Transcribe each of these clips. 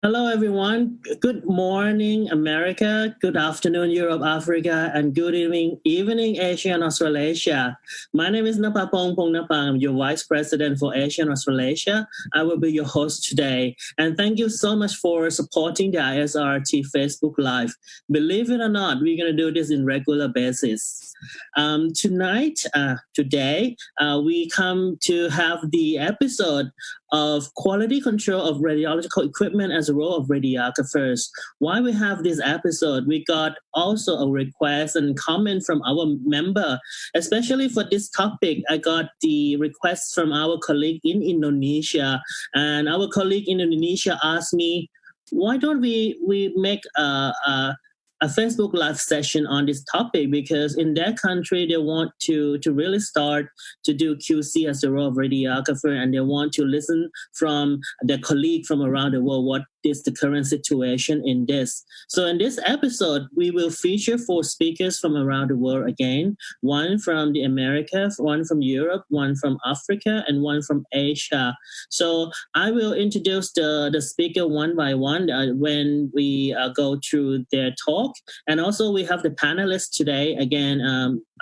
Hello, everyone. Good morning, America. Good afternoon, Europe, Africa, and good evening, Asia and Australasia. My name is Napapong Pongnapang. I'm your Vice President for Asia and Australasia. I will be your host today. And thank you so much for supporting the ISRRT Facebook Live. Believe it or not, we're going to do this in regular basis. Today, we come to have the episode of quality control of radiological equipment as a role of radiographers. Why we have this episode, we got also a request and comment from our member, especially for this topic. I got the request from our colleague in Indonesia, and our colleague in Indonesia asked me, why don't we make a Facebook Live session on this topic, because in their country they want to really start to do QC as the role of radiographer, and they want to listen from their colleague from around the world what is the current situation in this. So in this episode, we will feature 4 speakers from around the world again, one from the Americas, one from Europe, one from Africa, and one from Asia. So I will introduce the speaker one by one when we go through their talk. And also we have the panelists today. Again,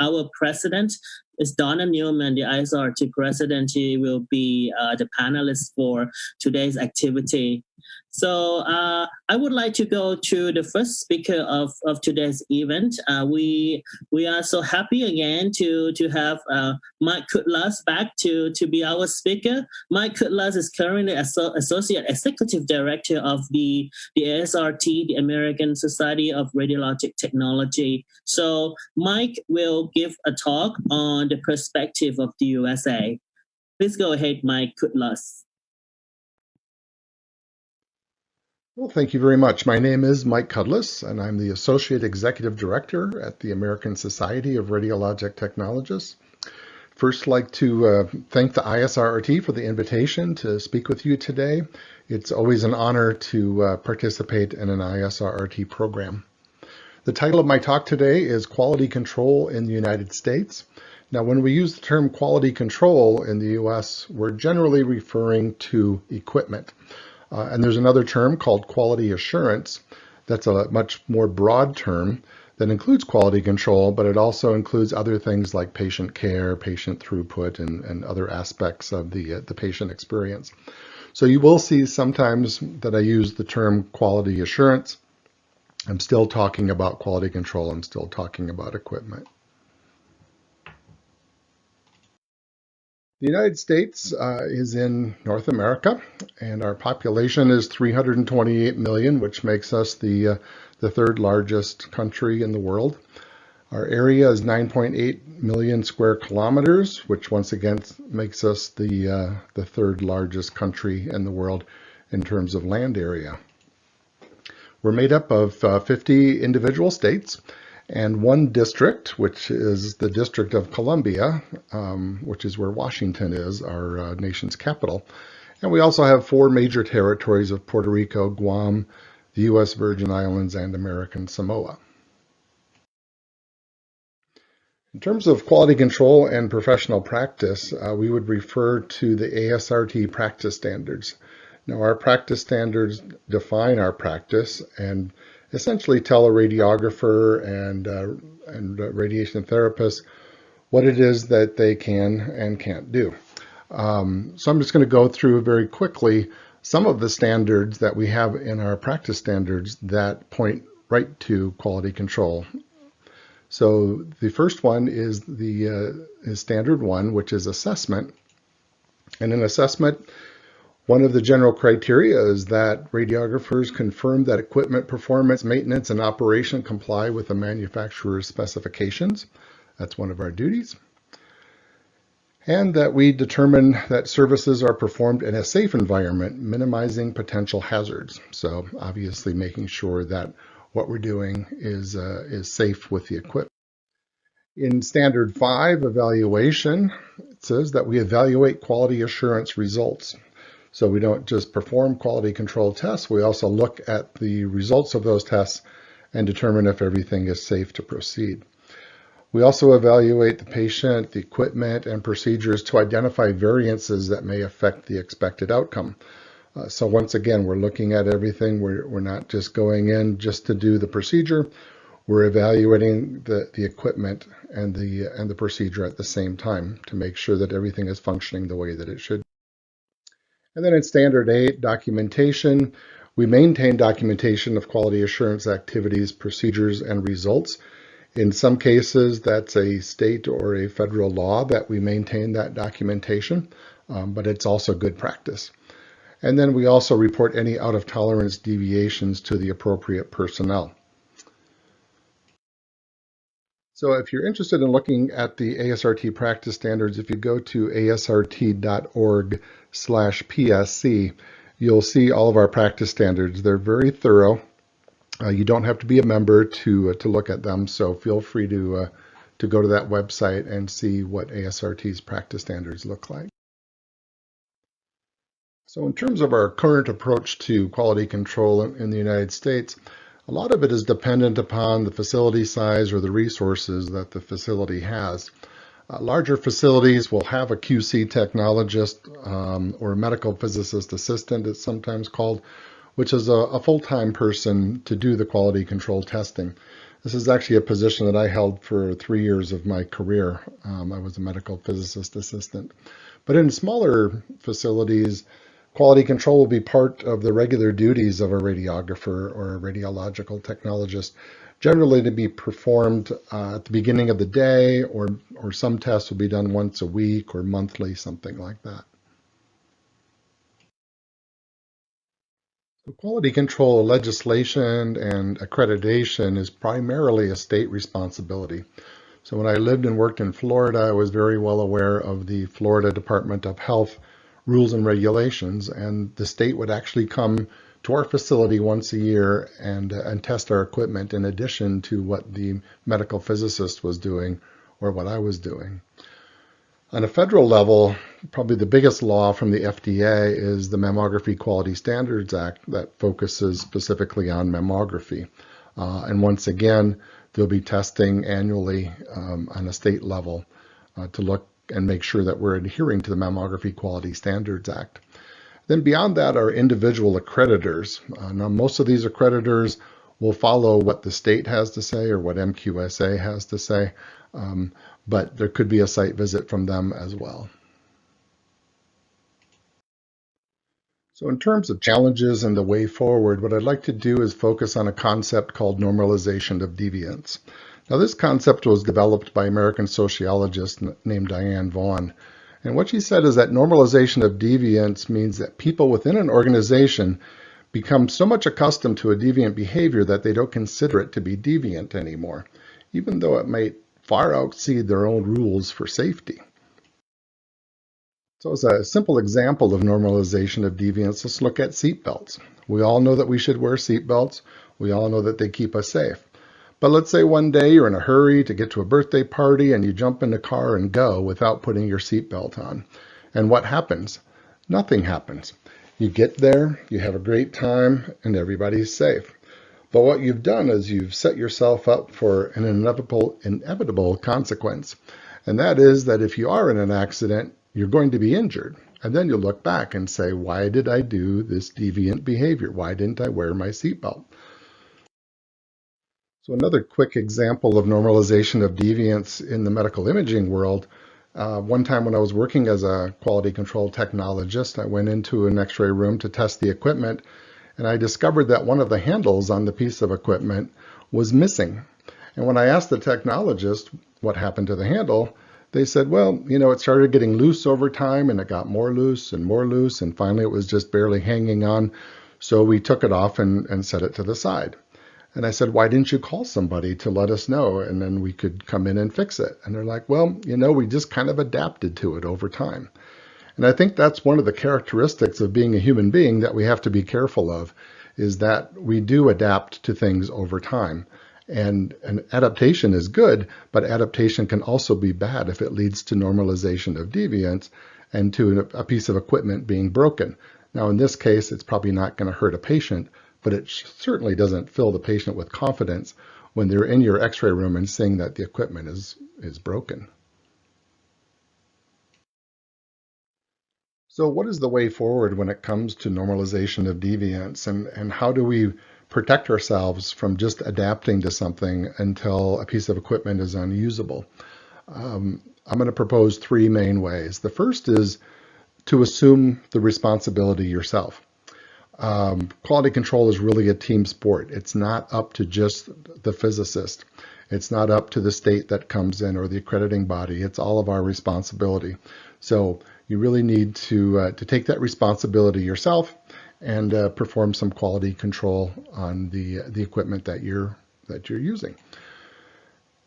our president is Donna Newman, the ISRRT president. She will be the panelist for today's activity. So I would like to go to the first speaker of today's event. We are so happy again to have Myke Kudlas back to be our speaker. Myke Kudlas is currently Associate Executive Director of the ASRT, the American Society of Radiologic Technology. So Myke will give a talk on the perspective of the USA. Please go ahead, Myke Kudlas. Well, thank you very much. My name is Myke Kudlas, and I'm the Associate Executive Director at the American Society of Radiologic Technologists. First, I'd like to thank the ISRRT for the invitation to speak with you today. It's always an honor to participate in an ISRRT program. The title of my talk today is Quality Control in the United States. Now, when we use the term quality control in the US, we're generally referring to equipment. And there's another term called quality assurance. That's a much more broad term that includes quality control, but it also includes other things like patient care, patient throughput, and other aspects of the patient experience. So you will see sometimes that I use the term quality assurance. I'm still talking about quality control. I'm still talking about equipment. The United States is in North America, and our population is 328 million, which makes us the 3rd largest country in the world. Our area is 9.8 million square kilometers, which once again makes us the 3rd largest country in the world in terms of land area. We're made up of 50 individual states and 1 district, which is the District of Columbia, which is where Washington is, our nation's capital. And we also have 4 major territories of Puerto Rico, Guam, the U.S. Virgin Islands, and American Samoa. In terms of quality control and professional practice, we would refer to the ASRT practice standards. Now, our practice standards define our practice and essentially tell a radiographer and radiation therapist what it is that they can and can't do. So I'm just going to go through very quickly some of the standards that we have in our practice standards that point right to quality control. So the first one is is standard 1, which is assessment. And in assessment, one of the general criteria is that radiographers confirm that equipment performance, maintenance, and operation comply with the manufacturer's specifications. That's one of our duties. And that we determine that services are performed in a safe environment, minimizing potential hazards. So obviously making sure that what we're doing is safe with the equipment. In standard 5 evaluation, it says that we evaluate quality assurance results. So we don't just perform quality control tests, we also look at the results of those tests and determine if everything is safe to proceed. We also evaluate the patient, the equipment, and procedures to identify variances that may affect the expected outcome. So once again, we're looking at everything. We're not just going in just to do the procedure. We're evaluating the equipment and the procedure at the same time to make sure that everything is functioning the way that it should. And then in Standard 8, documentation, we maintain documentation of quality assurance activities, procedures, and results. In some cases, that's a state or a federal law that we maintain that documentation, but it's also good practice. And then we also report any out-of-tolerance deviations to the appropriate personnel. So if you're interested in looking at the ASRT practice standards, if you go to asrt.org/PSC, you'll see all of our practice standards. They're very thorough. You don't have to be a member to look at them, so feel free to go to that website and see what ASRT's practice standards look like. So in terms of our current approach to quality control in the United States, a lot of it is dependent upon the facility size or the resources that the facility has. Larger facilities will have a QC technologist or a medical physicist assistant, it's sometimes called, which is a full-time person to do the quality control testing. This is actually a position that I held for 3 years of my career. I was a medical physicist assistant. But in smaller facilities, quality control will be part of the regular duties of a radiographer or a radiological technologist, generally to be performed at the beginning of the day, or some tests will be done once a week or monthly, something like that. So quality control legislation and accreditation is primarily a state responsibility. So when I lived and worked in Florida, I was very well aware of the Florida Department of Health rules and regulations, and the state would actually come to our facility once a year and test our equipment in addition to what the medical physicist was doing or what I was doing. On a federal level, probably the biggest law from the FDA is the Mammography Quality Standards Act that focuses specifically on mammography. And once again, there'll be testing annually on a state level to look and make sure that we're adhering to the Mammography Quality Standards Act. Then beyond that are individual accreditors. Now most of these accreditors will follow what the state has to say or what MQSA has to say, but there could be a site visit from them as well. So in terms of challenges and the way forward, what I'd like to do is focus on a concept called normalization of deviance. Now this concept was developed by American sociologist named Diane Vaughan. And what she said is that normalization of deviance means that people within an organization become so much accustomed to a deviant behavior that they don't consider it to be deviant anymore, even though it might far exceed their own rules for safety. So as a simple example of normalization of deviance, let's look at seatbelts. We all know that we should wear seatbelts. We all know that they keep us safe. But let's say one day you're in a hurry to get to a birthday party and you jump in the car and go without putting your seatbelt on. And what happens? Nothing happens. You get there, you have a great time, and everybody's safe. But what you've done is you've set yourself up for an inevitable consequence. And that is that if you are in an accident, you're going to be injured. And then you'll look back and say, why did I do this deviant behavior? Why didn't I wear my seatbelt? So another quick example of normalization of deviance in the medical imaging world, one time when I was working as a quality control technologist, I went into an x-ray room to test the equipment, and I discovered that one of the handles on the piece of equipment was missing. And when I asked the technologist what happened to the handle, they said, well, it started getting loose over time, and it got more loose, and finally it was just barely hanging on. So we took it off and set it to the side. And I said, why didn't you call somebody to let us know, and then we could come in and fix it? And they're like, well, we just kind of adapted to it over time. And I think that's one of the characteristics of being a human being that we have to be careful of, is that we do adapt to things over time. And an adaptation is good, but adaptation can also be bad if it leads to normalization of deviance and to a piece of equipment being broken. Now, in this case, it's probably not going to hurt a patient, but it certainly doesn't fill the patient with confidence when they're in your x-ray room and seeing that the equipment is broken. So what is the way forward when it comes to normalization of deviance, and how do we protect ourselves from just adapting to something until a piece of equipment is unusable? I'm going to propose three main ways. The first is to assume the responsibility yourself. Quality control is really a team sport. It's not up to just the physicist. It's not up to the state that comes in or the accrediting body. It's all of our responsibility. So you really need to take that responsibility yourself and perform some quality control on the equipment that you're using.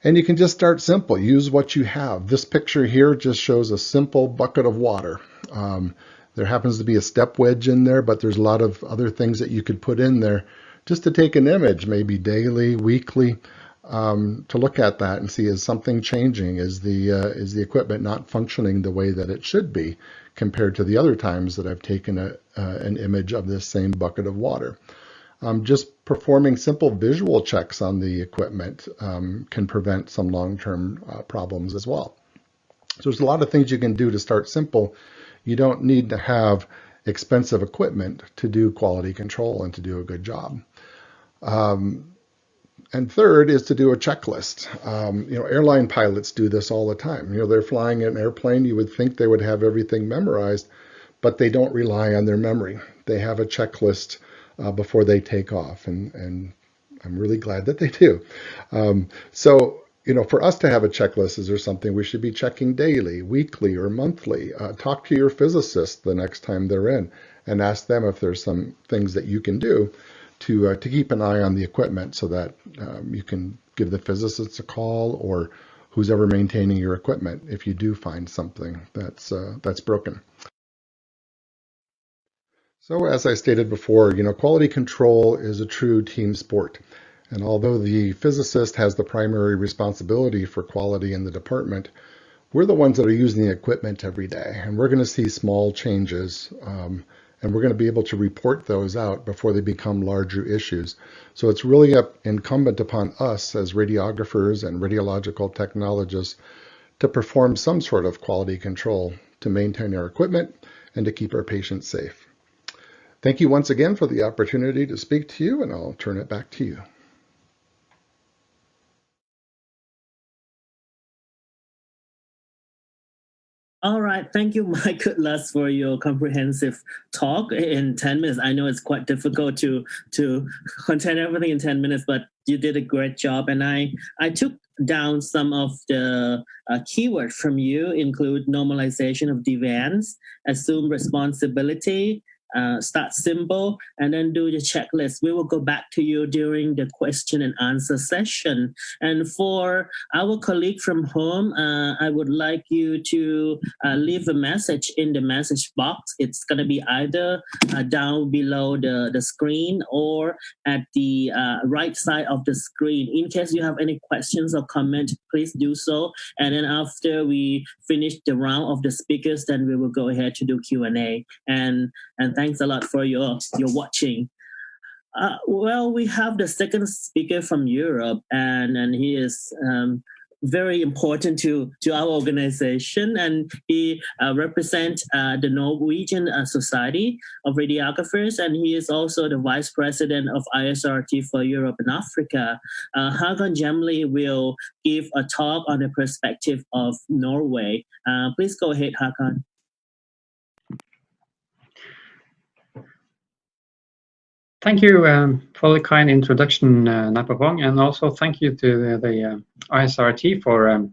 And you can just start simple. Use what you have. This picture here just shows a simple bucket of water. There happens to be a step wedge in there, but there's a lot of other things that you could put in there just to take an image, maybe daily, weekly, to look at that and see, is something changing? Is the equipment not functioning the way that it should be compared to the other times that I've taken an image of this same bucket of water? Just performing simple visual checks on the equipment can prevent some long-term problems as well. So there's a lot of things you can do to start simple. You don't need to have expensive equipment to do quality control and to do a good job. And third is to do a checklist. Airline pilots do this all the time. They're flying an airplane. You would think they would have everything memorized, but they don't rely on their memory. They have a checklist before they take off, and I'm really glad that they do. So for us to have a checklist, is there something we should be checking daily, weekly, or monthly? Talk to your physicist the next time they're in and ask them if there's some things that you can do to keep an eye on the equipment so that you can give the physicist a call or who's ever maintaining your equipment if you do find something that's broken. So as I stated before, quality control is a true team sport. And although the physicist has the primary responsibility for quality in the department, we're the ones that are using the equipment every day. And we're going to see small changes, and we're going to be able to report those out before they become larger issues. So it's really incumbent upon us as radiographers and radiological technologists to perform some sort of quality control to maintain our equipment and to keep our patients safe. Thank you once again for the opportunity to speak to you, and I'll turn it back to you. All right. Thank you, Myke Kudlas, for your comprehensive talk in 10 minutes. I know it's quite difficult to contain everything in 10 minutes, but you did a great job. And I took down some of the keywords from you, include normalization of deviance, assume responsibility, start simple, and then do the checklist. We will go back to you during the question and answer session. And for our colleague from home, I would like you to leave a message in the message box. It's going to be either down below the screen or at the right side of the screen. In case you have any questions or comments, please do so. And then after we finish the round of the speakers, then we will go ahead to do Q&A. And thanks a lot for your watching. Well, we have the second speaker from Europe, and he is very important to our organization, and he represents the Norwegian Society of Radiographers, and he is also the Vice President of ISRRT for Europe and Africa. Hakon Hjemly will give a talk on the perspective of Norway. Please go ahead, Hakon. Thank you for the kind introduction, Napapong, and also thank you to the ISRRT for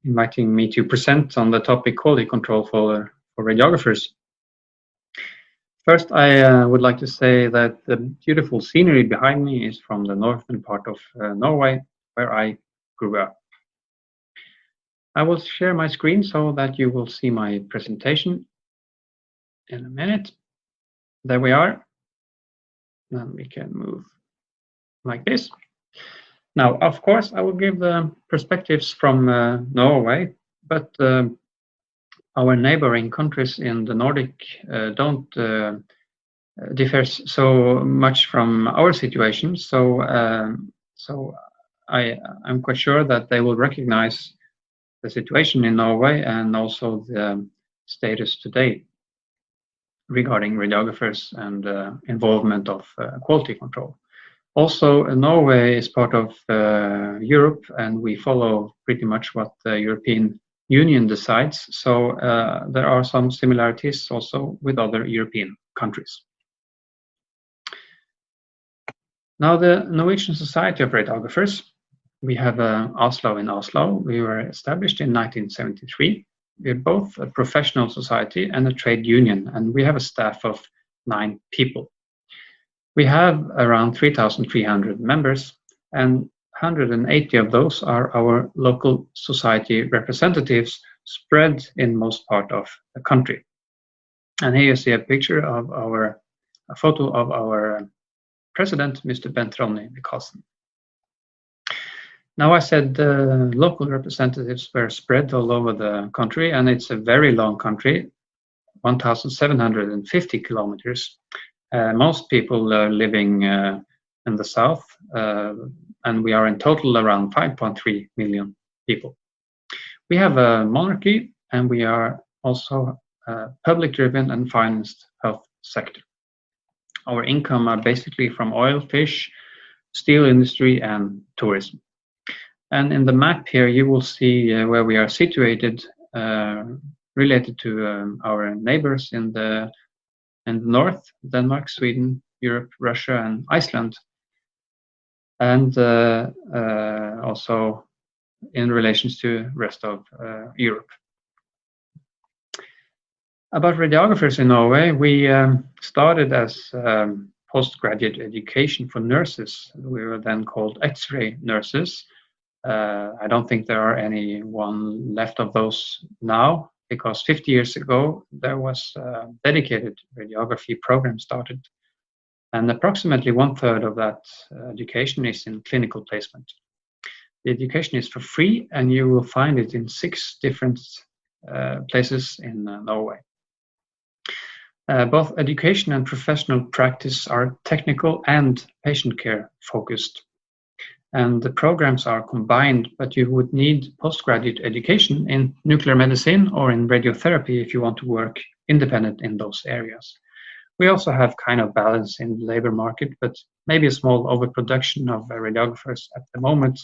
inviting me to present on the topic quality control for radiographers. First, I would like to say that the beautiful scenery behind me is from the northern part of Norway, where I grew up. I will share my screen so that you will see my presentation in a minute. There we are. Then we can move like this. Now, of course, I will give the perspectives from Norway, but our neighboring countries in the Nordic don't differ so much from our situation. So I'm quite sure that they will recognize the situation in Norway and also the status today. regarding radiographers and involvement of quality control. Also, Norway is part of Europe, and we follow pretty much what the European Union decides. So there are some similarities also with other European countries. Now, the Norwegian Society of Radiographers, we have Oslo in Oslo. We were established in 1973. We're both a professional society and a trade union, and we have a staff of 9 people. We have around 3,300 members, and 180 of those are our local society representatives spread in most part of the country. And here you see a picture of a photo of our president, Mr. Bent Ronny Vichianin. Now, I said the local representatives were spread all over the country, and it's a very long country, 1,750 kilometers. Most people are living in the south, and we are in total around 5.3 million people. We have a monarchy, and we are also a public-driven and financed health sector. Our income are basically from oil, fish, steel industry, and tourism. And in the map here, you will see where we are situated related to our neighbors in the north, Denmark, Sweden, Europe, Russia, and Iceland, and also in relations to rest of Europe. About radiographers in Norway, we started as postgraduate education for nurses. We were then called X-ray nurses. I don't think there are anyone left of those now, because 50 years ago there was a dedicated radiography program started, and approximately 1/3 of that education is in clinical placement. The education is for free, and you will find it in 6 different places in Norway. Both education and professional practice are technical and patient care focused. And the programs are combined, but you would need postgraduate education in nuclear medicine or in radiotherapy if you want to work independent in those areas. We also have kind of balance in the labor market, but maybe a small overproduction of radiographers at the moment.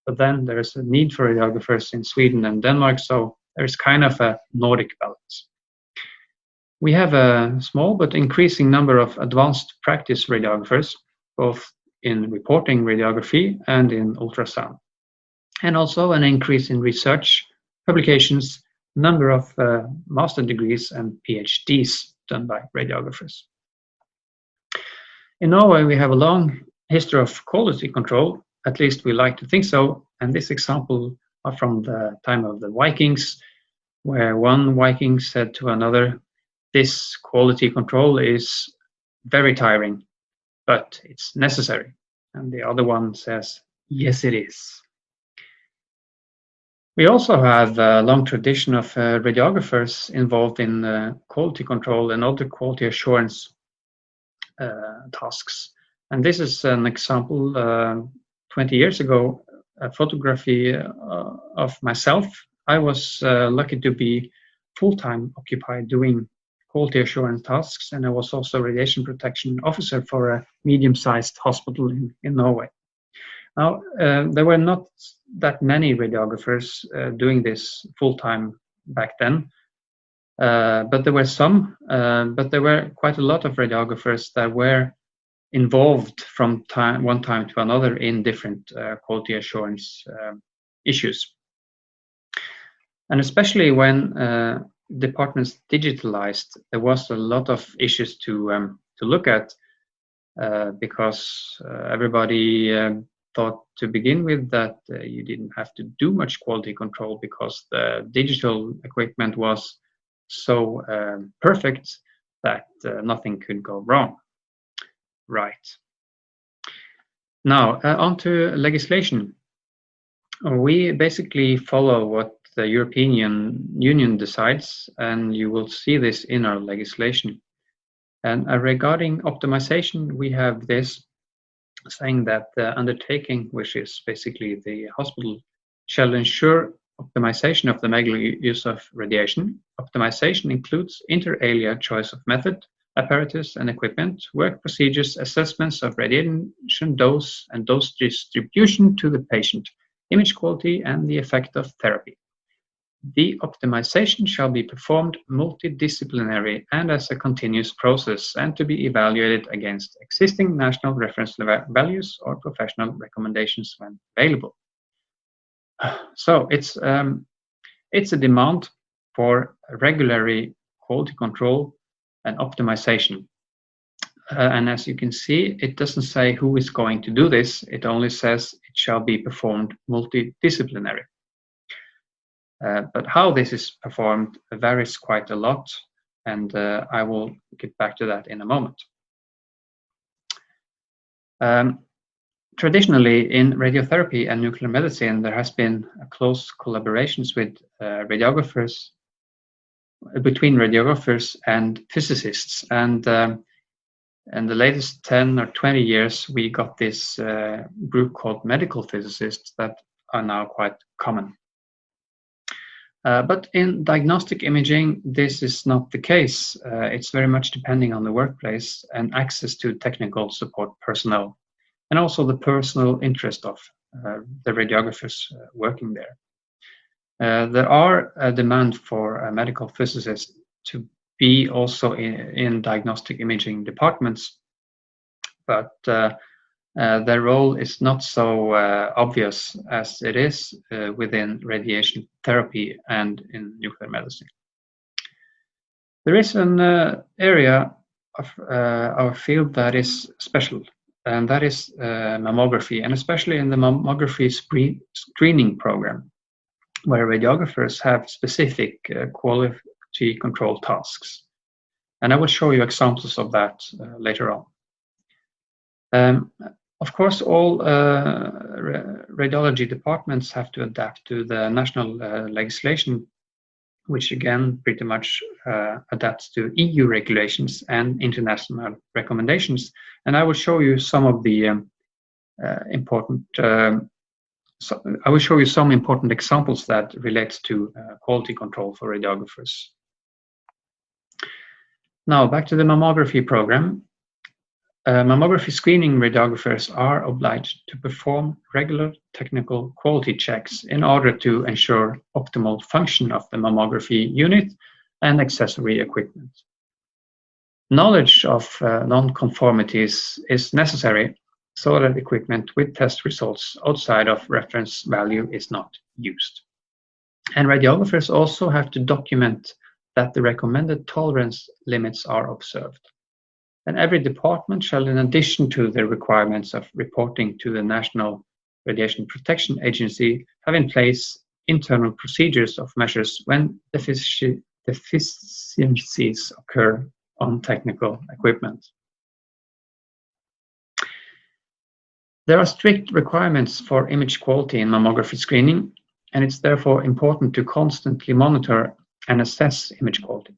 But then there's a need for radiographers in Sweden and Denmark, so there's kind of a Nordic balance. We have a small but increasing number of advanced practice radiographers, both in reporting radiography and in ultrasound, and also an increase in research, publications, number of master degrees and PhDs done by radiographers. In Norway, we have a long history of quality control, at least we like to think so, and this example are from the time of the Vikings, where one Viking said to another, "This quality control is very tiring, but it's necessary." And the other one says, "Yes, it is." We also have a long tradition of radiographers involved in quality control and other quality assurance tasks. And this is an example, 20 years ago, a photography of myself. I was lucky to be full-time occupied doing quality assurance tasks, and I was also radiation protection officer for a medium-sized hospital in Norway. Now, there were not that many radiographers doing this full-time back then, but there were some, but there were quite a lot of radiographers that were involved from one time to another in different quality assurance issues. And especially when departments digitalized, there was a lot of issues to look at because everybody thought to begin with that you didn't have to do much quality control because the digital equipment was so perfect that nothing could go wrong. Right. Now, on to legislation. We basically follow what the European Union decides, and you will see this in our legislation. And regarding optimization, we have this saying that the undertaking, which is basically the hospital, shall ensure optimization of the medical use of radiation. Optimization includes inter alia choice of method, apparatus and equipment, work procedures, assessments of radiation dose and dose distribution to the patient, image quality, and the effect of therapy. The optimization shall be performed multidisciplinary and as a continuous process, and to be evaluated against existing national reference values or professional recommendations when available. So it's a demand for regular quality control and optimization. And as you can see, it doesn't say who is going to do this. It only says it shall be performed multidisciplinary. But how this is performed varies quite a lot, and I will get back to that in a moment. Traditionally, in radiotherapy and nuclear medicine, there has been close collaborations with between radiographers and physicists, and in the latest 10 or 20 years, we got this group called medical physicists that are now quite common. But in diagnostic imaging, this is not the case. It's very much depending on the workplace and access to technical support personnel, and also the personal interest of the radiographers working there. There are a demand for medical physicists to be also in diagnostic imaging departments, but their role is not so obvious as it is within radiation therapy and in nuclear medicine. There is an area of our field that is special, and that is mammography, and especially in the mammography screening program, where radiographers have specific quality control tasks. And I will show you examples of that later on. Of course, all radiology departments have to adapt to the national legislation, which again pretty much adapts to EU regulations and international recommendations. And I will show you some of the important examples that relate to quality control for radiographers. Now, back to the mammography program. Mammography screening radiographers are obliged to perform regular technical quality checks in order to ensure optimal function of the mammography unit and accessory equipment. Knowledge of non-conformities is necessary so that equipment with test results outside of reference value is not used. And radiographers also have to document that the recommended tolerance limits are observed. And every department shall, in addition to the requirements of reporting to the National Radiation Protection Agency, have in place internal procedures of measures when deficiencies occur on technical equipment. There are strict requirements for image quality in mammography screening, and it's therefore important to constantly monitor and assess image quality.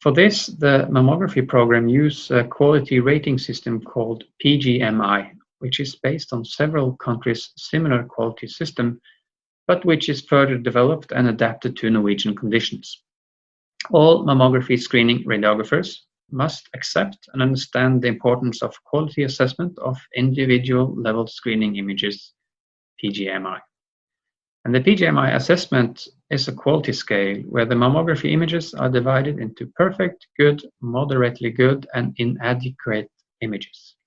For this, the mammography program uses a quality rating system called PGMI, which is based on several countries' similar quality system, but which is further developed and adapted to Norwegian conditions. All mammography screening radiographers must accept and understand the importance of quality assessment of individual level screening images, PGMI. And the PGMI assessment is a quality scale where the mammography images are divided into perfect, good, moderately good, and inadequate images.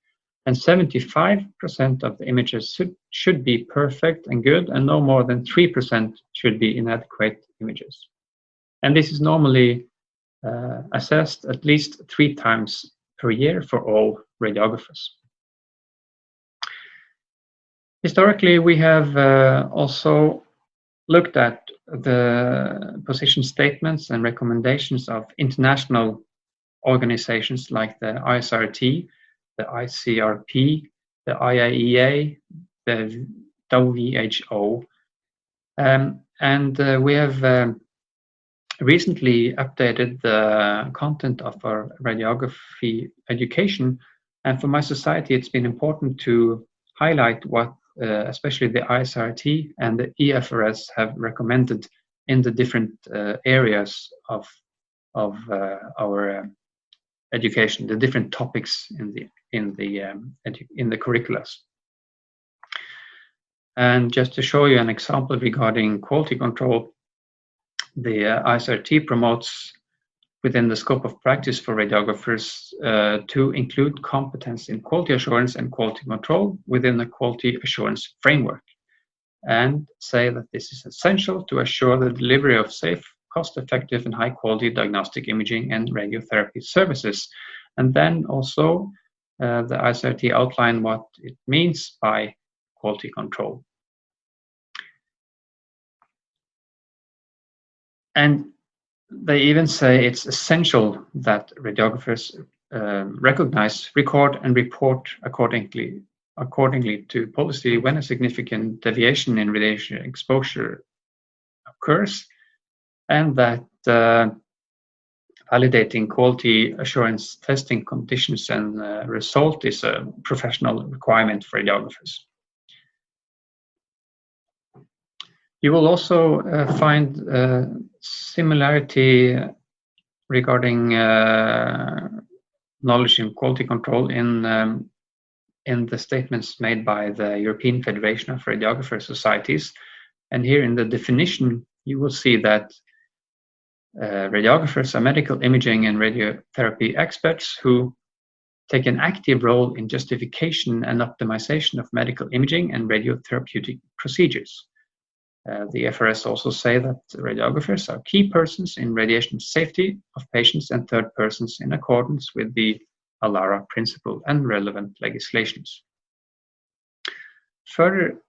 And 75% of the images should be perfect and good, and no more than 3% should be inadequate images. And this is normally assessed at least 3 times per year for all radiographers. Historically, we have also looked at the position statements and recommendations of international organizations like the ISRRT, the ICRP, the IAEA, the WHO, and we have recently updated the content of our radiography education, and for my society it's been important to highlight what especially the ISRRT and the EFRS, have recommended in the different areas of our education, the different topics in the curricula. And just to show you an example regarding quality control, the ISRRT promotes within the scope of practice for radiographers to include competence in quality assurance and quality control within the quality assurance framework, and say that this is essential to assure the delivery of safe, cost-effective and high-quality diagnostic imaging and radiotherapy services. And then also the ISRRT outline what it means by quality control. And they even say it's essential that radiographers recognize, record, and report accordingly to policy when a significant deviation in radiation exposure occurs, and that validating quality assurance testing conditions and result is a professional requirement for radiographers. You will also find similarity regarding knowledge in quality control in the statements made by the European Federation of Radiographer Societies. And here in the definition, you will see that radiographers are medical imaging and radiotherapy experts who take an active role in justification and optimization of medical imaging and radiotherapeutic procedures. The FRS also say that radiographers are key persons in radiation safety of patients and third persons in accordance with the ALARA principle and relevant legislations. Further,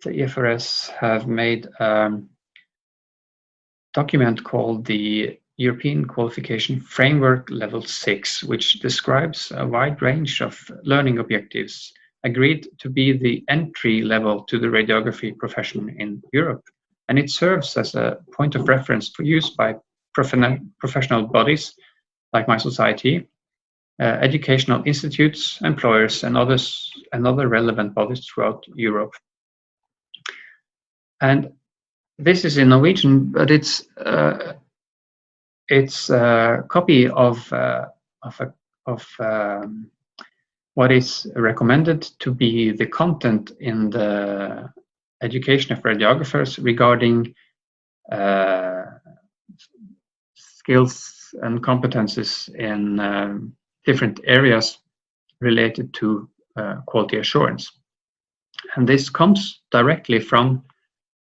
the EFRS have made a document called the European Qualification Framework Level 6, which describes a wide range of learning objectives agreed to be the entry level to the radiography profession in Europe. And it serves as a point of reference for use by professional bodies like my society, educational institutes, employers, and other relevant bodies throughout Europe. And this is in Norwegian, but it's a copy of what is recommended to be the content in the education of radiographers regarding skills and competences in different areas related to quality assurance. And this comes directly from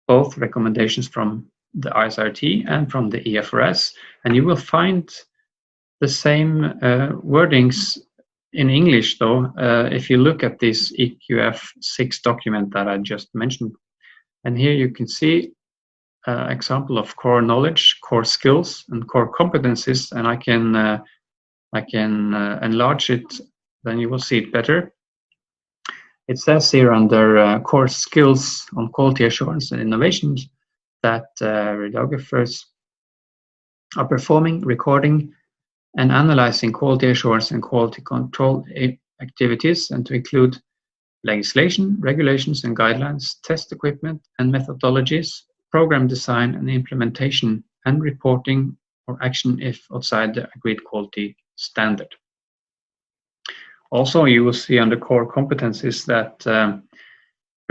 both recommendations from the ISRRT and from the EFRS, and you will find the same wordings in English, though, if you look at this EQF6 document that I just mentioned. And here you can see an example of core knowledge, core skills, and core competencies, and I can enlarge it, then you will see it better. It says here under core skills on quality assurance and innovations that radiographers are performing, recording, and analyzing quality assurance and quality control activities, and to include legislation, regulations and guidelines, test equipment and methodologies, program design and implementation, and reporting or action if outside the agreed quality standard. Also, you will see under core competencies that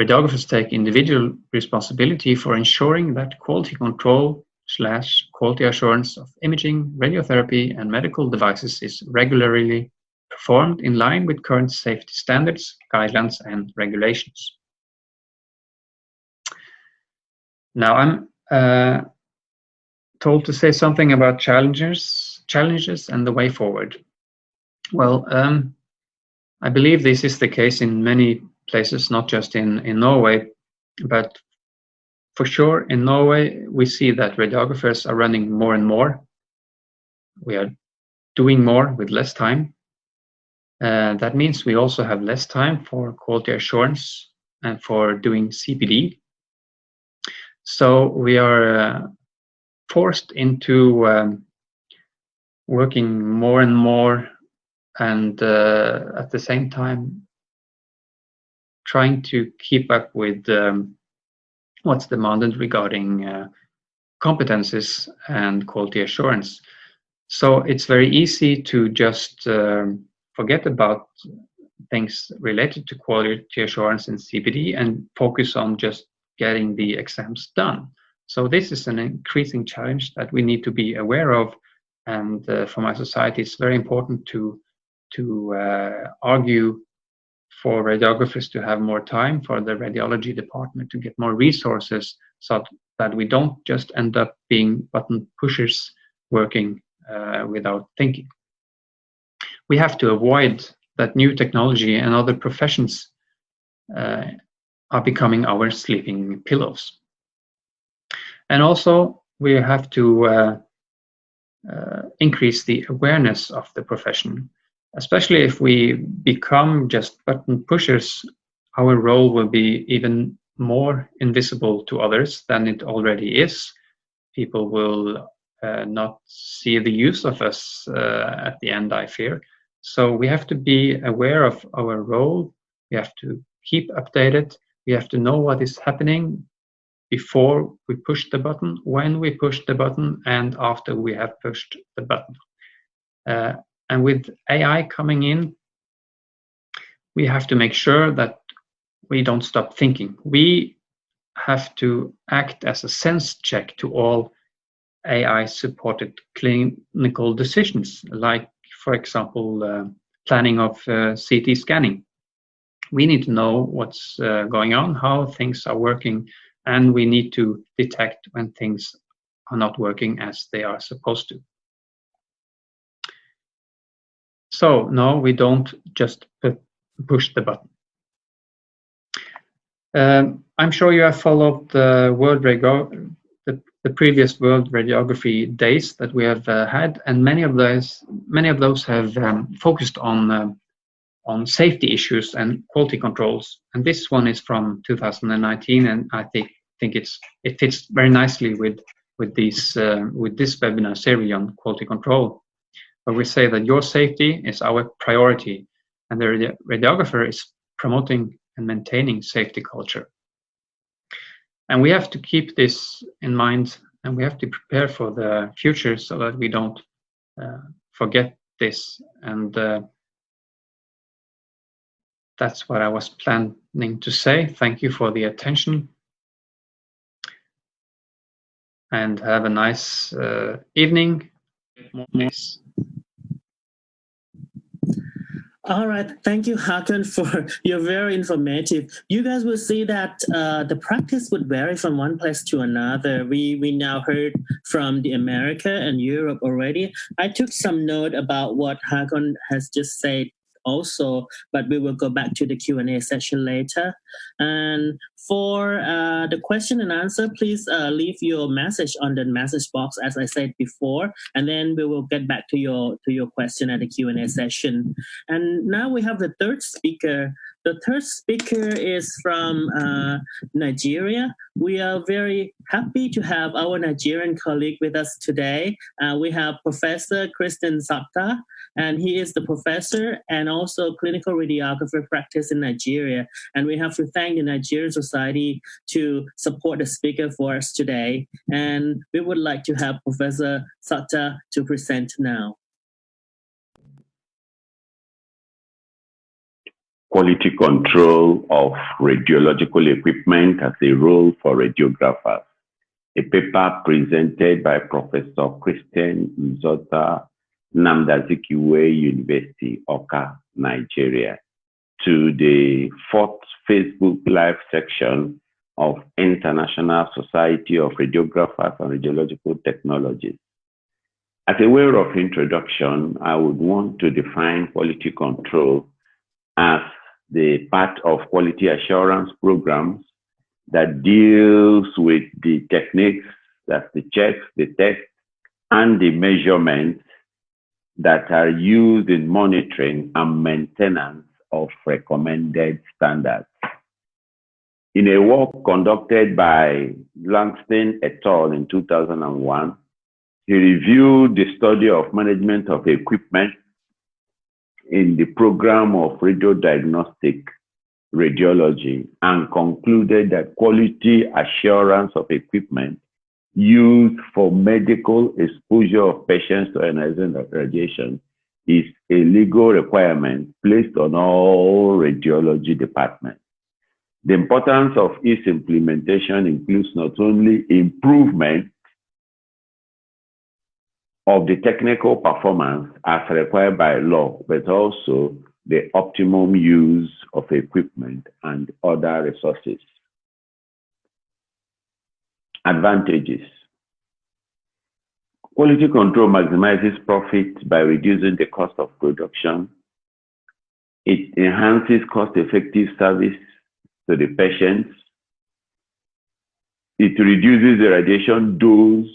radiographers take individual responsibility for ensuring that quality control / quality assurance of imaging, radiotherapy, and medical devices is regularly performed in line with current safety standards, guidelines, and regulations. Now I'm told to say something about challenges and the way forward. Well, I believe this is the case in many places, not just in Norway, but for sure in Norway we see that radiographers are running more and more. We are doing more with less time. That means we also have less time for quality assurance and for doing CPD. So we are forced into working more and more, and at the same time trying to keep up with what's demanded regarding competencies and quality assurance. So it's very easy to just forget about things related to quality assurance in CPD and focus on just getting the exams done. So this is an increasing challenge that we need to be aware of, and for my society it's very important to argue for radiographers to have more time, for the radiology department to get more resources, so that we don't just end up being button pushers working without thinking. We have to avoid that new technology and other professions are becoming our sleeping pillows. And also we have to increase the awareness of the profession. Especially if we become just button pushers, our role will be even more invisible to others than it already is. People will not see the use of us at the end, I fear. So we have to be aware of our role. We have to keep updated. We have to know what is happening before we push the button, when we push the button, and after we have pushed the button. And with AI coming in, we have to make sure that we don't stop thinking. We have to act as a sense check to all AI-supported clinical decisions, like, for example, planning of CT scanning. We need to know what's going on, how things are working, and we need to detect when things are not working as they are supposed to. So no, we don't just push the button. I'm sure you have followed the the previous World Radiography days that we have had, and many of those have focused on safety issues and quality controls. And this one is from 2019, and I think it fits very nicely with this webinar series on quality control, where we say that your safety is our priority, and the radiographer is promoting and maintaining safety culture. And we have to keep this in mind, and we have to prepare for the future so that we don't forget this. And that's what I was planning to say. Thank you for the attention, and have a nice evening. All right, thank you, Hakon, for your very informative. You guys will see that the practice would vary from one place to another. We now heard from the America and Europe already. I took some note about what Hakon has just said also, but we will go back to the Q&A session later. And for the question and answer, please leave your message on the message box, as I said before, and then we will get back to your question at the Q&A session. And now we have the third speaker. The third speaker is from Nigeria. We are very happy to have our Nigerian colleague with us today. We have Professor Christian Nzotta, and he is the professor and also clinical radiographer practice in Nigeria. And we have to thank the Nigerian Society to support the speaker for us today. And we would like to have Professor Nzotta to present now. Quality control of radiological equipment as a role for radiographers. A paper presented by Professor Christian Nzotta, Nnamdi Azikiwe University, Awka, Nigeria, to the 4th Facebook Live section of International Society of Radiographers and Radiological Technologists. As a way of introduction, I would want to define quality control as the part of quality assurance programs that deals with the techniques, that's the checks, the tests, and the measurements that are used in monitoring and maintenance of recommended standards. In a work conducted by Langston et al. In 2001, he reviewed the study of management of equipment in the program of radiodiagnostic radiology and concluded that quality assurance of equipment used for medical exposure of patients to ionizing radiation is a legal requirement placed on all radiology departments. The importance of its implementation includes not only improvement of the technical performance as required by law, but also the optimum use of equipment and other resources. Advantages. Quality control maximizes profit by reducing the cost of production. It enhances cost-effective service to the patients. It reduces the radiation dose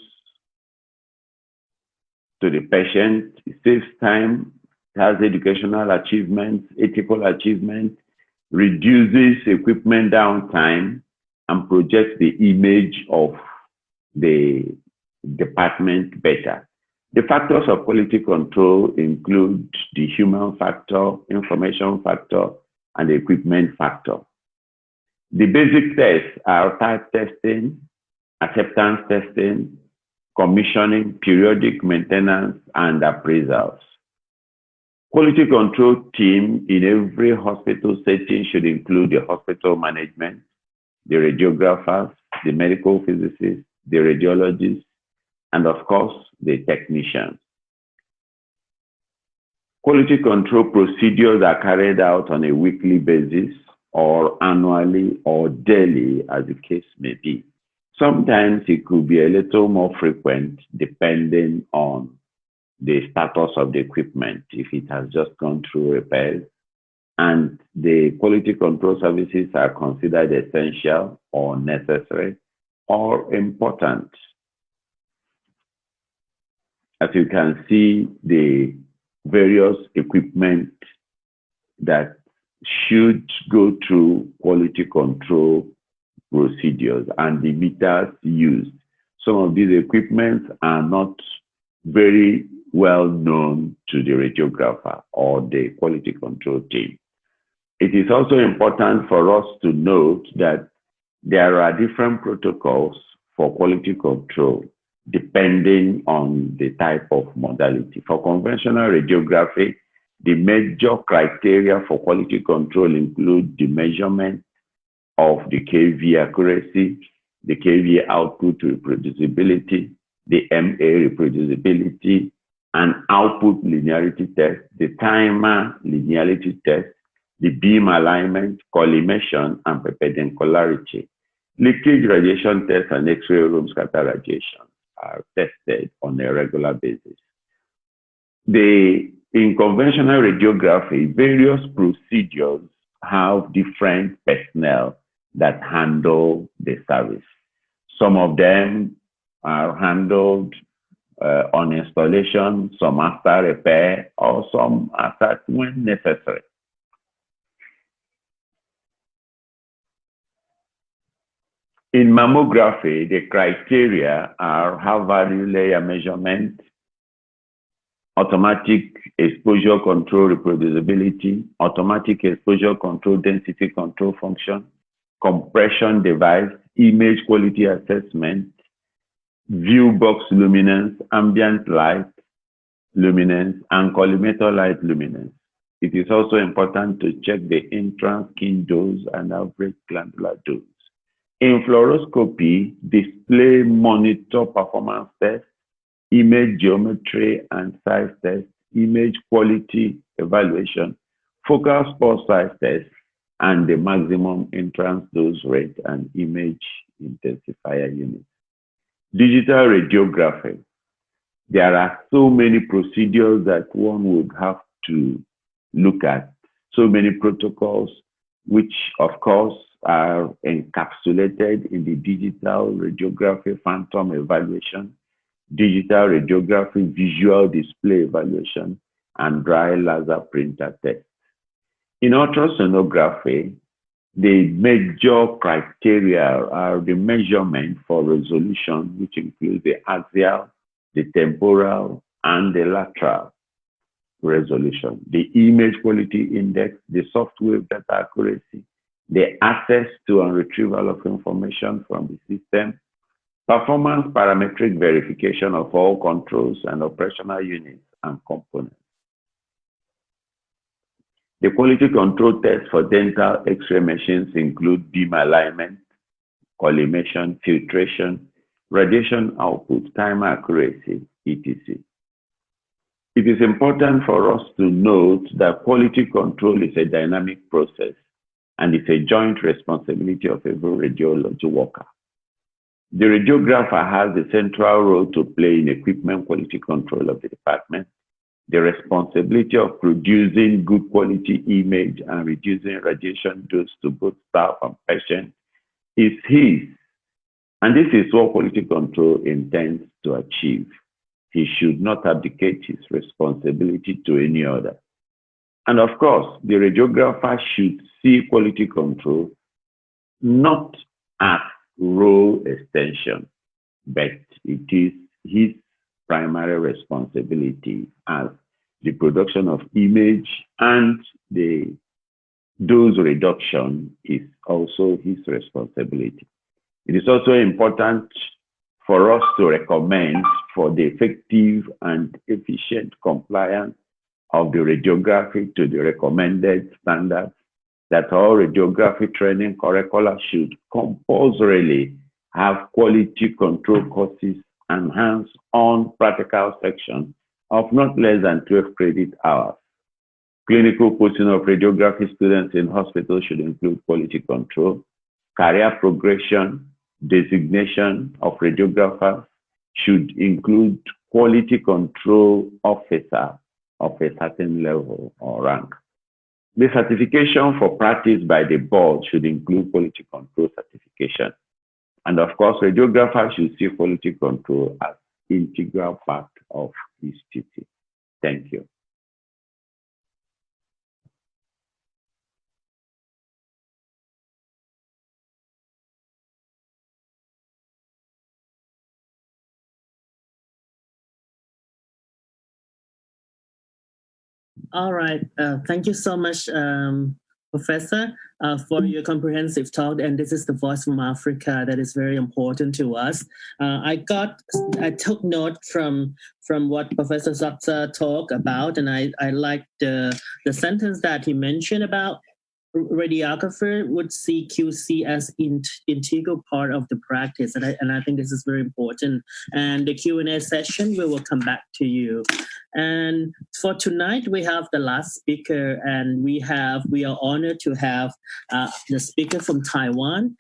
to the patient. It saves time, it has educational achievements, ethical achievements, reduces equipment downtime, and projects the image of the department better. The factors of quality control include the human factor, information factor, and the equipment factor. The basic tests are type testing, acceptance testing, commissioning, periodic maintenance, and appraisals. Quality control team in every hospital setting should include the hospital management, the radiographers, the medical physicists, the radiologists, and of course, the technicians. Quality control procedures are carried out on a weekly basis or annually or daily, as the case may be. Sometimes it could be a little more frequent depending on the status of the equipment, if it has just gone through repairs, and the quality control services are considered essential or necessary or important. As you can see, the various equipment that should go through quality control procedures and the meters used. Some of these equipments are not very well known to the radiographer or the quality control team. It is also important for us to note that there are different protocols for quality control depending on the type of modality. For conventional radiography, the major criteria for quality control include the measurement of the kV accuracy, the kV output reproducibility, the MA reproducibility, and output linearity test, the timer linearity test, the beam alignment, collimation, and perpendicularity. Leakage radiation tests and X-ray room scatter radiation are tested on a regular basis. In conventional radiography, various procedures have different personnel that handle the service. Some of them are handled on installation, some after repair, or some after when necessary. In mammography, the criteria are high-value layer measurement, automatic exposure control reproducibility, automatic exposure control density control function, compression device, image quality assessment, view box luminance, ambient light luminance, and collimator light luminance. It is also important to check the entrance skin dose and average glandular dose. In fluoroscopy, display monitor performance test, image geometry and size test, image quality evaluation, focal spot size test, and the maximum entrance dose rate and image intensifier unit. Digital radiography. There are so many procedures that one would have to look at, so many protocols, which of course are encapsulated in the digital radiography phantom evaluation, digital radiography visual display evaluation, and dry laser printer test. In ultrasonography, the major criteria are the measurement for resolution, which includes the axial, the temporal, and the lateral resolution, the image quality index, the soft wave data accuracy, the access to and retrieval of information from the system, performance parametric verification of all controls and operational units and components. The quality control tests for dental X-ray machines include beam alignment, collimation, filtration, radiation output, time accuracy, etc. It is important for us to note that quality control is a dynamic process and it's a joint responsibility of every radiology worker. The radiographer has the central role to play in equipment quality control of the department. The responsibility of producing good quality image and reducing radiation dose to both staff and patients is his. And this is what quality control intends to achieve. He should not abdicate his responsibility to any other. And of course, the radiographer should see quality control not as role extension, but it is his primary responsibility, as the production of image and the dose reduction is also his responsibility. It is also important for us to recommend for the effective and efficient compliance of the radiography to the recommended standards that all radiography training curricula should compulsorily have quality control courses and hands-on practical section of not less than 12 credit hours. Clinical posting of radiography students in hospitals should include quality control. Career progression, designation of radiographers should include quality control officer of a certain level or rank. The certification for practice by the board should include quality control certification. And of course, radiographers should see quality control as integral part of his duty. Thank you. All right. Thank you so much, Professor, for your comprehensive talk. And this is the Voice from Africa that is very important to us. I took note from what Professor Nzotta talked about, and I liked the sentence that he mentioned about radiographer would see QC as integral part of the practice, and I think this is very important. And the Q&A session, we will come back to you. And for tonight, we have the last speaker, and we are honored to have the speaker from Taiwan.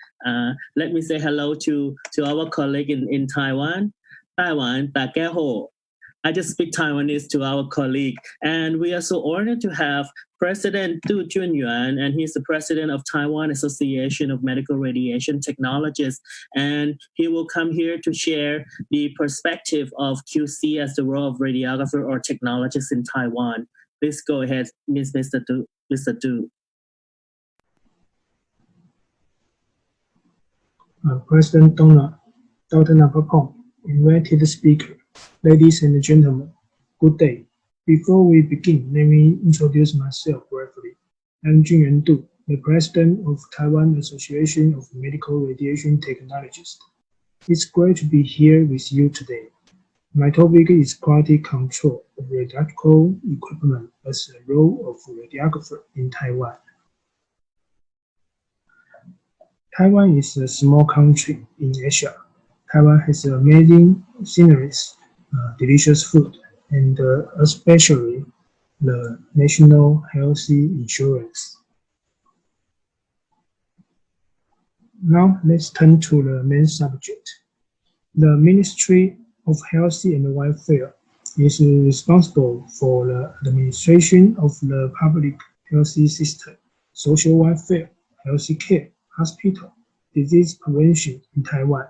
Let me say hello to our colleague in Taiwan. Taiwan, ta ke ho. I just speak Taiwanese to our colleague, and we are so honored to have President Chun-Yuan, and he's the president of Taiwan Association of Medical Radiation Technologists, and he will come here to share the perspective of QC as the role of radiographer or technologist in Taiwan. Please go ahead, Mr. Du. President Donna, Dr. Napapong, invited speaker, ladies and gentlemen, good day. Before we begin, let me introduce myself briefly. I'm Chun-Yuan, the president of Taiwan Association of Medical Radiation Technologists. It's great to be here with you today. My topic is quality control of radiological equipment as a role of radiographer in Taiwan. Taiwan is a small country in Asia. Taiwan has amazing sceneries, delicious food, and especially the National Healthy Insurance. Now let's turn to the main subject. The Ministry of Health and Welfare is responsible for the administration of the public health system, social welfare, health care, hospital, disease prevention in Taiwan.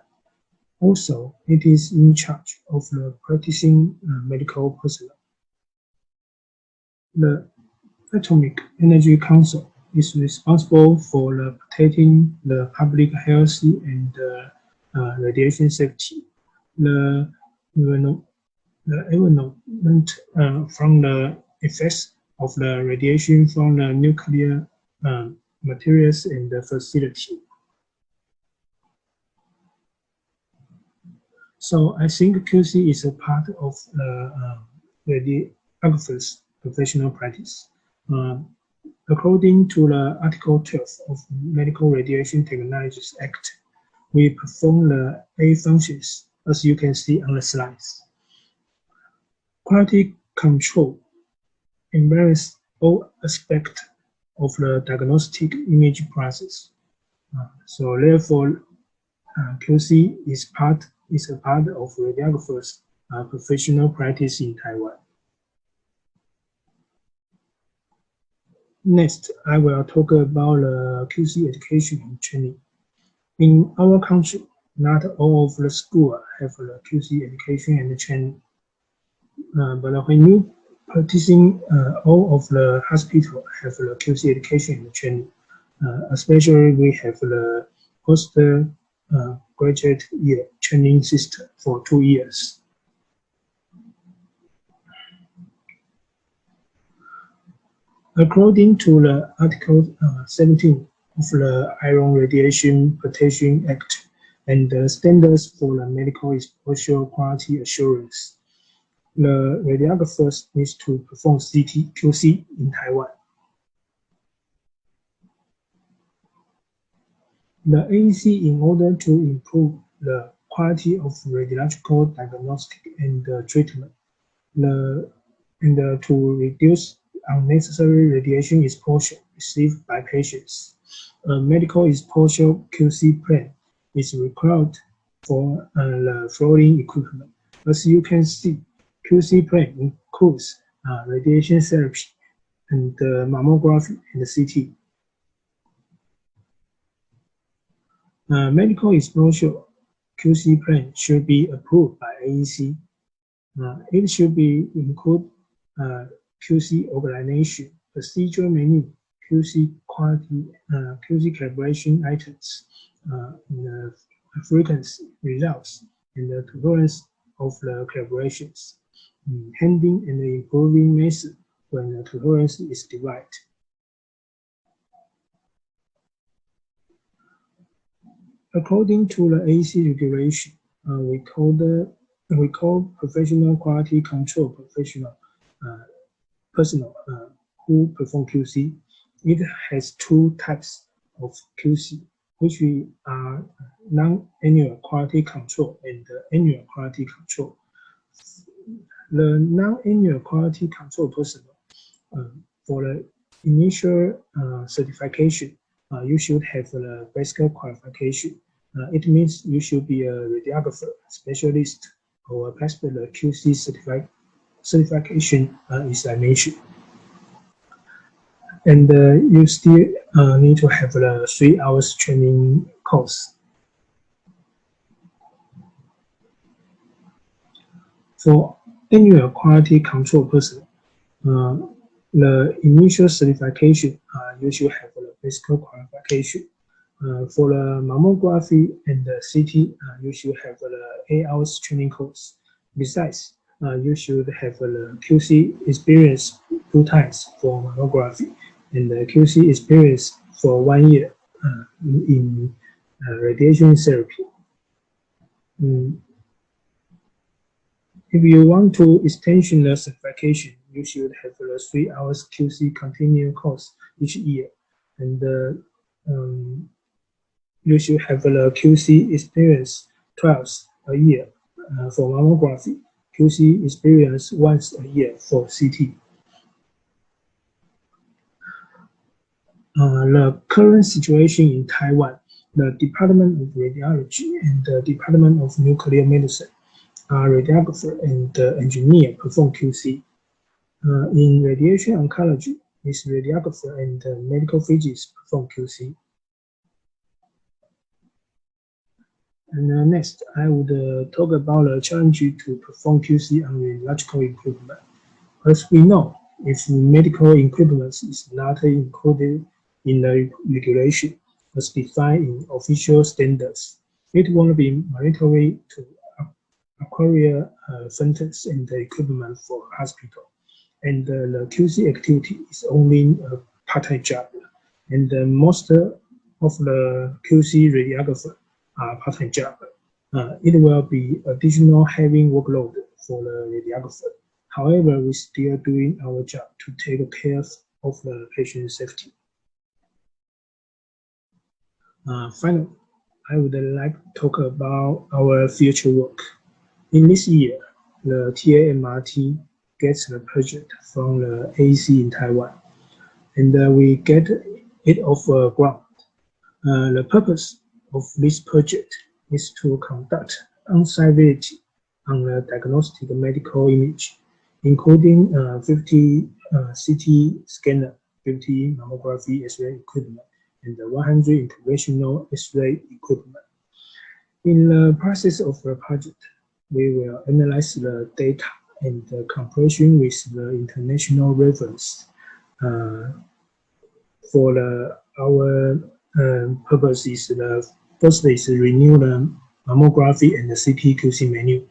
Also, it is in charge of the practicing medical personnel. The Atomic Energy Council is responsible for protecting the public health and radiation safety. The environment from the effects of the radiation from the nuclear materials and the facility. So I think QC is a part of radiographers' professional practice. According to the Article 12 of Medical Radiation Technologies Act, we perform the A functions, as you can see on the slides. Quality control embraces all aspects of the diagnostic image process. So therefore, QC is a part of radiographers' professional practice in Taiwan. Next, I will talk about QC education and training. In our country, not all of the schools have the QC education and training. But when you practicing, all of the hospitals have the QC education and training. Especially we have the postgraduate year training system for 2 years. According to the Article 17 of the Iron Radiation Protection Act and the standards for the medical exposure quality assurance, the radiographers need to perform CT QC in Taiwan. The AEC, in order to improve the quality of radiological diagnostic and treatment, and to reduce unnecessary radiation exposure received by patients, a medical exposure QC plan is required for the following equipment. As you can see, QC plan includes radiation therapy and mammography and CT. Medical exposure QC plan should be approved by AEC. It should be include QC organization, procedure menu, QC quality, QC calibration items, and frequency results, and the tolerance of the calibrations, handling and improving method when the tolerance is divided. According to the AEC regulation, we call professional quality control professional personnel who perform QC. It has 2 types of QC, which are non-annual quality control and annual quality control. The non-annual quality control personnel, for the initial certification, you should have the basic qualification. It means you should be a radiographer, specialist, or pass the QC certification is I mentioned. And you still need to have the 3 hours training course. For annual quality control person, the initial certification, you should have the basic qualification. For the mammography and the CT, you should have the 8 hours training course. Besides, you should have the QC experience 2 times for mammography and the QC experience for 1 year in radiation therapy. If you want to extend the certification, you should have the 3 hours QC continuing course each year, and you should have the QC experience twice a year for mammography, QC experience once a year for CT. The current situation in Taiwan, the Department of Radiology and the Department of Nuclear Medicine, radiographer and engineer perform QC. In radiation oncology, is radiographer and medical physicists perform QC. And next, I would talk about the challenge to perform QC on radiological equipment. As we know, if medical equipment is not included in the regulation as defined in official standards, it won't be mandatory to acquire centers and the equipment for hospital. And the QC activity is only a part-time job, and most of the QC radiographer are part-time job. It will be additional heavy workload for the radiographer. However, we're still doing our job to take care of the patient safety. Finally, I would like to talk about our future work. In this year, the TAMRT gets the project from the AC in Taiwan, and we get it off ground. The purpose of this project is to conduct on-site validity on the diagnostic medical image, including 50 CT scanner, 50 mammography X-ray equipment, and 100 interventional X-ray equipment. In the process of the project, we will analyze the data and the comparison with the international reference. For our purpose is the first is renew the mammography and the CT QC menu,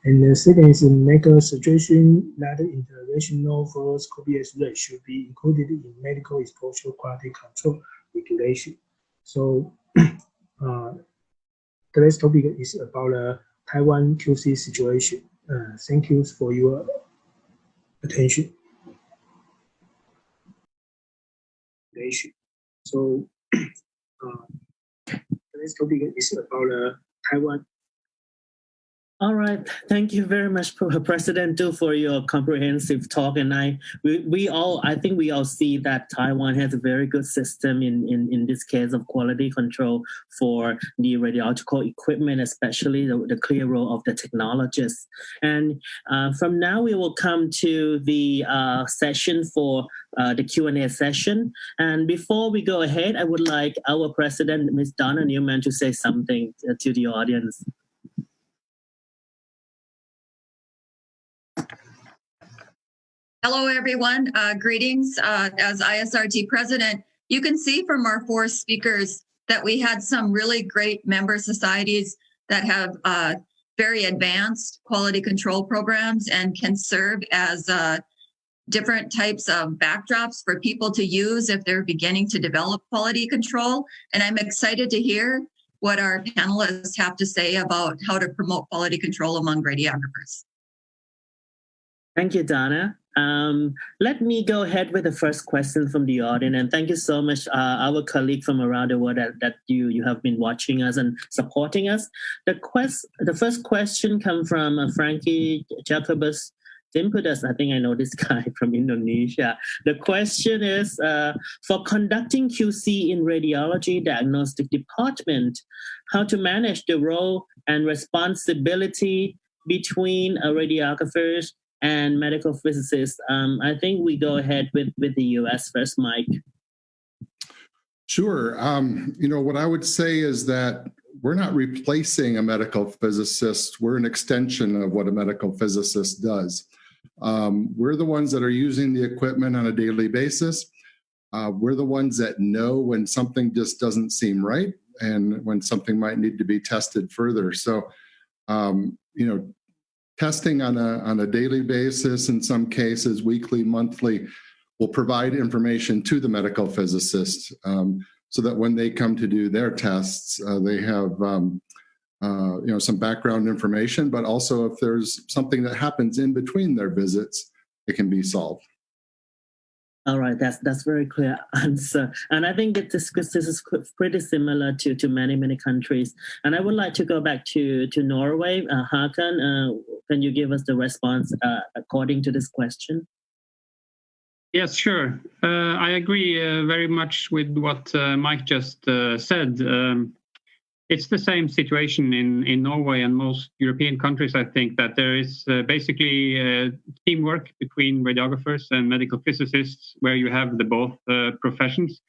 and the second is make a suggestion that interventional fluoroscopy X-ray should be included in medical exposure quality control regulation. So today's topic is about the Taiwan QC situation. Thank you for your attention. So today's topic is about Taiwan. All right, thank you very much, President Du, for your comprehensive talk. And I think we all see that Taiwan has a very good system in this case of quality control for the radiological equipment, especially the clear role of the technologists. And from now, we will come to the session for the Q&A session. And before we go ahead, I would like our President, Ms. Donna Newman, to say something to the audience. Hello, everyone. Greetings. As ISRT president, you can see from our 4 speakers that we had some really great member societies that have very advanced quality control programs and can serve as different types of backdrops for people to use if they're beginning to develop quality control. And I'm excited to hear what our panelists have to say about how to promote quality control among radiographers. Thank you, Donna. Let me go ahead with the first question from the audience, and thank you so much, our colleague from around the world that you have been watching us and supporting us. The first question comes from Frankie Jacobus Dimpudas. I think I know this guy from Indonesia. The question is, for conducting QC in radiology diagnostic department, how to manage the role and responsibility between radiographers and medical physicists. I think we go ahead with the US first, Myke. Sure. What I would say is that we're not replacing a medical physicist. We're an extension of what a medical physicist does. We're the ones that are using the equipment on a daily basis. We're the ones that know when something just doesn't seem right and when something might need to be tested further. So, testing on a daily basis, in some cases weekly, monthly, will provide information to the medical physicist so that when they come to do their tests, they have some background information, but also if there's something that happens in between their visits, it can be solved. All right, that's very clear answer, and I think that this is pretty similar to many countries. And I would like to go back to Norway. Hakon, can you give us the response according to this question? Yes, sure. I agree very much with what Myke just said. It's the same situation in Norway and most European countries, I think, that there is basically teamwork between radiographers and medical physicists where you have the both professions.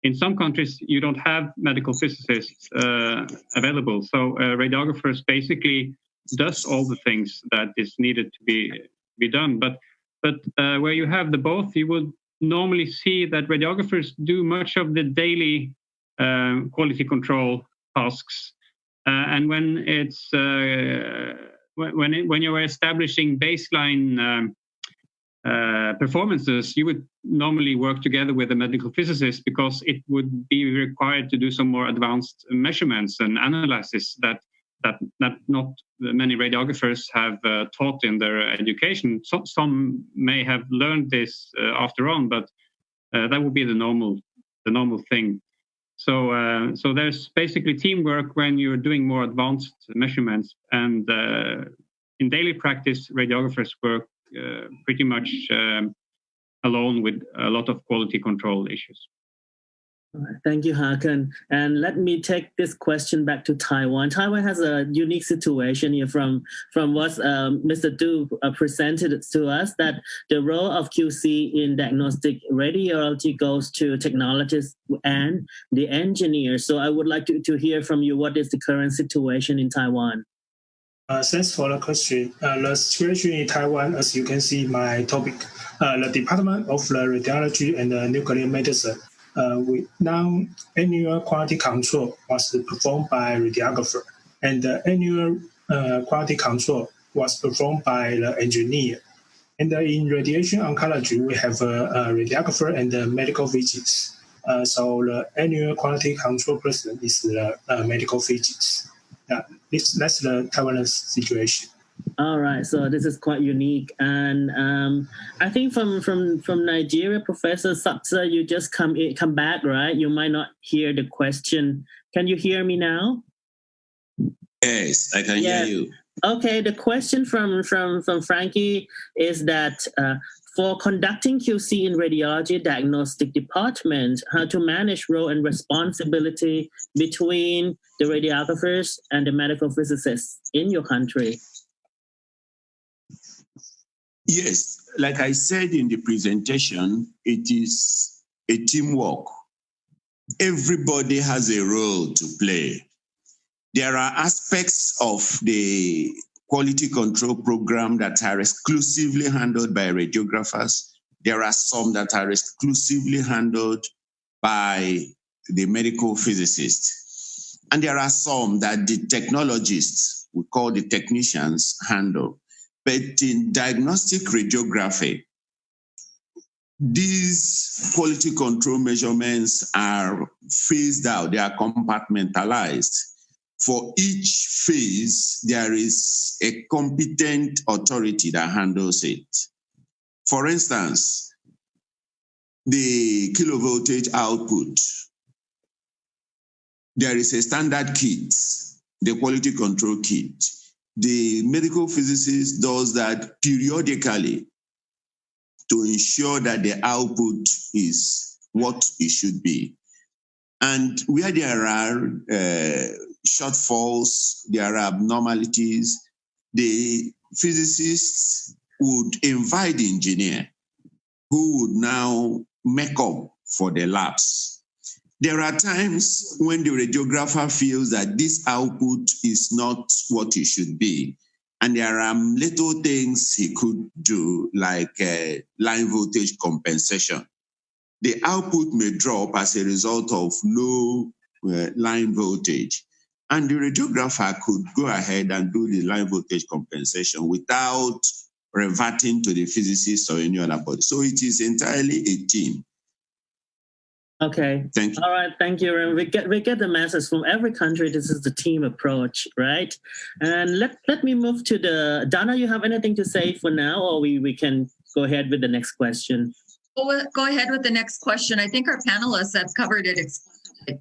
In some countries, you don't have medical physicists available. So radiographers basically does all the things that is needed to be done. But where you have the both, you would normally see that radiographers do much of the daily quality control tasks, and when it's when you're establishing baseline performances, you would normally work together with a medical physicist because it would be required to do some more advanced measurements and analysis that not many radiographers have taught in their education. Some may have learned this after on, but that would be the normal thing. So there's basically teamwork when you're doing more advanced measurements, and in daily practice, radiographers work pretty much alone with a lot of quality control issues. Thank you, Hakon. And let me take this question back to Taiwan. Taiwan has a unique situation here from what Mr. Du presented to us, that the role of QC in diagnostic radiology goes to technologists and the engineers. So I would like to hear from you, what is the current situation in Taiwan? Thanks for the question. The situation in Taiwan, as you can see, my topic, the Department of Radiology and Nuclear Medicine. Now, annual quality control was performed by radiographer, and the annual quality control was performed by the engineer. And in radiation oncology, we have a radiographer and a medical physicist. So the annual quality control person is the medical physicist. That's the Taiwan situation. All right, so this is quite unique, and I think from Nigeria, Professor Satsa, you just come back, right? You might not hear the question. Can you hear me now? Yes, I can hear you. Okay, the question from Frankie is that for conducting QC in radiology diagnostic department, how to manage role and responsibility between the radiographers and the medical physicists in your country? Yes, like I said in the presentation, it is a teamwork. Everybody has a role to play. There are aspects of the quality control program that are exclusively handled by radiographers. There are some that are exclusively handled by the medical physicists. And there are some that the technologists, we call the technicians, handle. But in diagnostic radiography, these quality control measurements are phased out, they are compartmentalized. For each phase, there is a competent authority that handles it. For instance, the kilovoltage output, there is a standard kit, the quality control kit. The medical physicist does that periodically to ensure that the output is what it should be. And where there are shortfalls, there are abnormalities, the physicists would invite the engineer who would now make up for the lapse. There are times when the radiographer feels that this output is not what it should be. And there are little things he could do, like line voltage compensation. The output may drop as a result of low line voltage. And the radiographer could go ahead and do the line voltage compensation without reverting to the physicist or any other body. So it is entirely a team. Okay. Thank you. All right. Thank you. We get the message from every country. This is the team approach, right? And let me move to the Donna. You have anything to say for now, or we can go ahead with the next question? We'll go ahead with the next question. I think our panelists have covered it explicitly.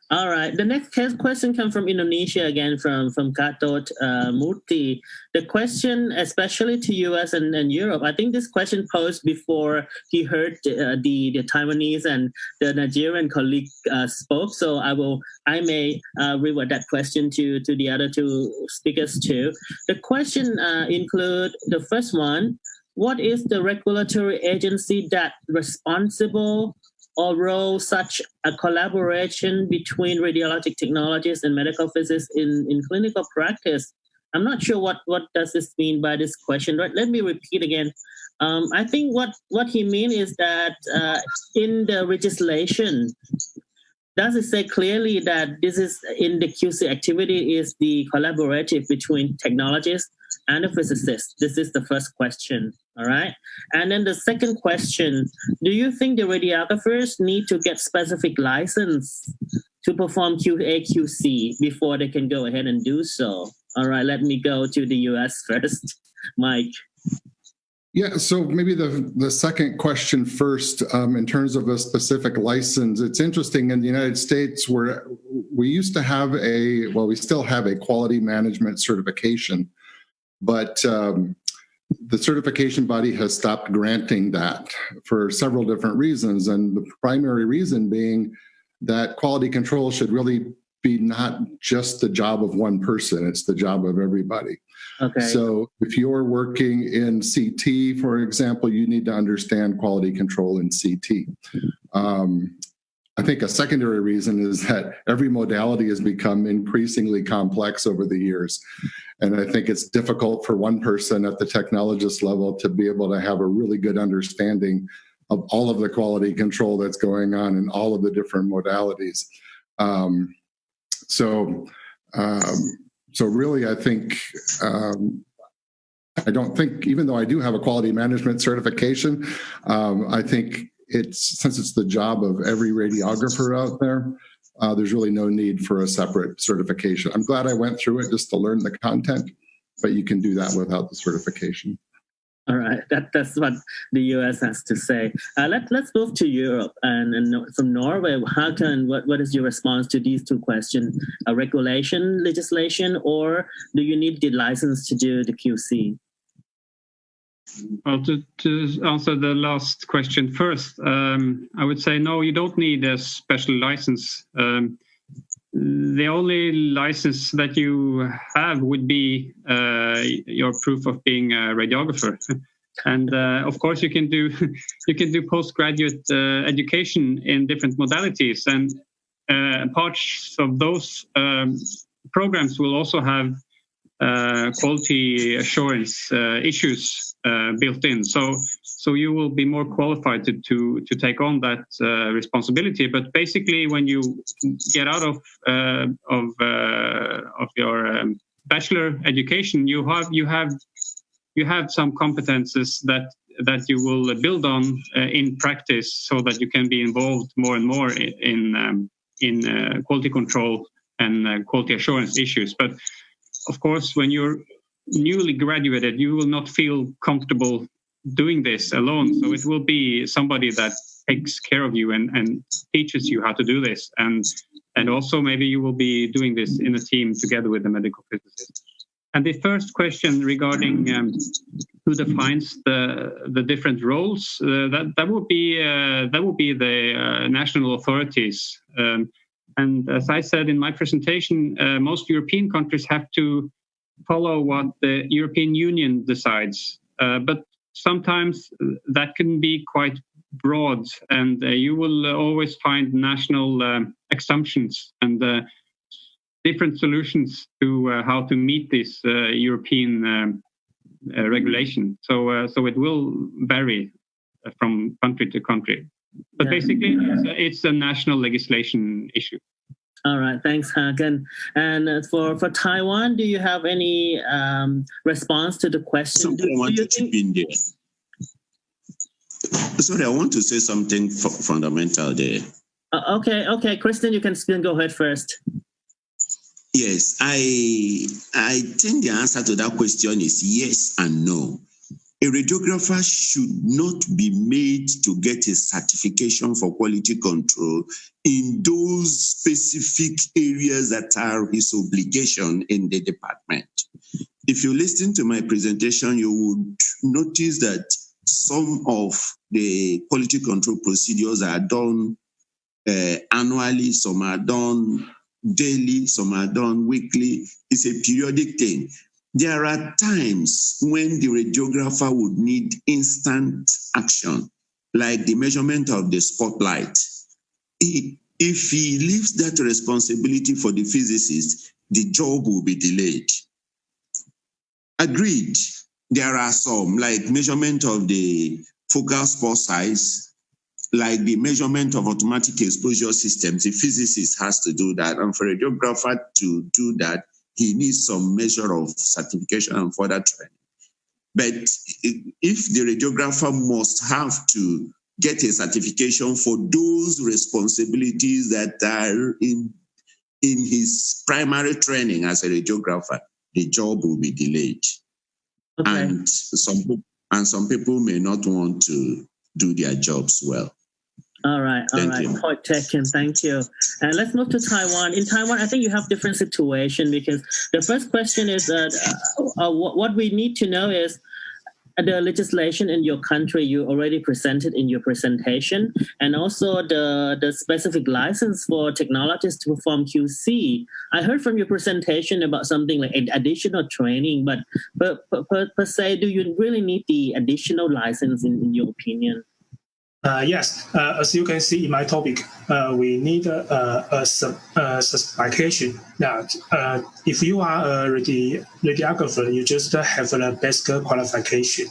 All right. The next question comes from Indonesia again, from Gatot Murti. The question, especially to US and Europe, I think this question posed before he heard the Taiwanese and the Nigerian colleague spoke. So I may reword that question to the other two speakers too. The question include the first one: what is the regulatory agency that responsible or role such a collaboration between radiologic technologists and medical physicists in clinical practice? I'm not sure what does this mean by this question. Right? Let me repeat again. I think what he means is that in the legislation, does it say clearly that this is in the QC activity is the collaborative between technologists and the physicists? This is the first question. All right. And then the second question, do you think the radiographers need to get specific license to perform QA/QC before they can go ahead and do so? All right, let me go to the US first. Myke. Yeah, so maybe the second question first, in terms of a specific license. It's interesting in the United States where we used to have we still have a quality management certification, but the certification body has stopped granting that for several different reasons. And the primary reason being that quality control should really be not just the job of one person, it's the job of everybody. Okay. So if you're working in CT, for example, you need to understand quality control in CT. I think a secondary reason is that every modality has become increasingly complex over the years. And I think it's difficult for one person at the technologist level to be able to have a really good understanding of all of the quality control that's going on in all of the different modalities. So really, I think, I don't think, even though I do have a quality management certification, I think since it's the job of every radiographer out there, there's really no need for a separate certification. I'm glad I went through it just to learn the content, but you can do that without the certification. All right, that's what the US has to say. Let's move to Europe and from Norway. Hakon, what is your response to these two questions? A regulation, legislation, or do you need the license to do the QC? Well, to answer the last question first, I would say no, you don't need a special license. The only license that you have would be your proof of being a radiographer, and of course you can do postgraduate education in different modalities, and parts of those programs will also have quality assurance issues built in. So you will be more qualified to take on that responsibility. But basically, when you get out of your bachelor education, you have some competences that you will build on in practice, so that you can be involved more and more in quality control and quality assurance issues. But of course, when you're newly graduated, you will not feel comfortable doing this alone. So it will be somebody that takes care of you and teaches you how to do this. And also maybe you will be doing this in a team together with the medical physicist. And the first question regarding who defines the different roles, that would be the national authorities. And as I said in my presentation, most European countries have to follow what the European Union decides. But sometimes that can be quite broad, and you will always find national exemptions and different solutions to how to meet this European regulation. So it will vary from country to country. But basically, it's a national legislation issue. All right, thanks, Hakon. And for Taiwan, do you have any response to the question? I want to chip in there. Sorry, I want to say something fundamental there. Okay, Kristen, you can still go ahead first. Yes, I think the answer to that question is yes and no. A radiographer should not be made to get a certification for quality control in those specific areas that are his obligation in the department. If you listen to my presentation, you would notice that some of the quality control procedures are done annually, some are done daily, some are done weekly. It's a periodic thing. There are times when the radiographer would need instant action, like the measurement of the spotlight. If he leaves that responsibility for the physicist, the job will be delayed. Agreed. There are some, like measurement of the focal spot size, like the measurement of automatic exposure systems. The physicist has to do that. And for a radiographer to do that, he needs some measure of certification and further training. But if the radiographer must have to get a certification for those responsibilities that are in his primary training as a radiographer, the job will be delayed. Okay. And some people may not want to do their jobs well. All right. Thank you. Point taken. Thank you. And let's move to Taiwan. In Taiwan, I think you have different situation, because the first question is that what we need to know is the legislation in your country you already presented in your presentation, and also the specific license for technologists to perform QC. I heard from your presentation about something like additional training, but per se, do you really need the additional license in your opinion? Yes, as you can see in my topic, we need a certification that if you are a radiographer, you just have a basic qualification.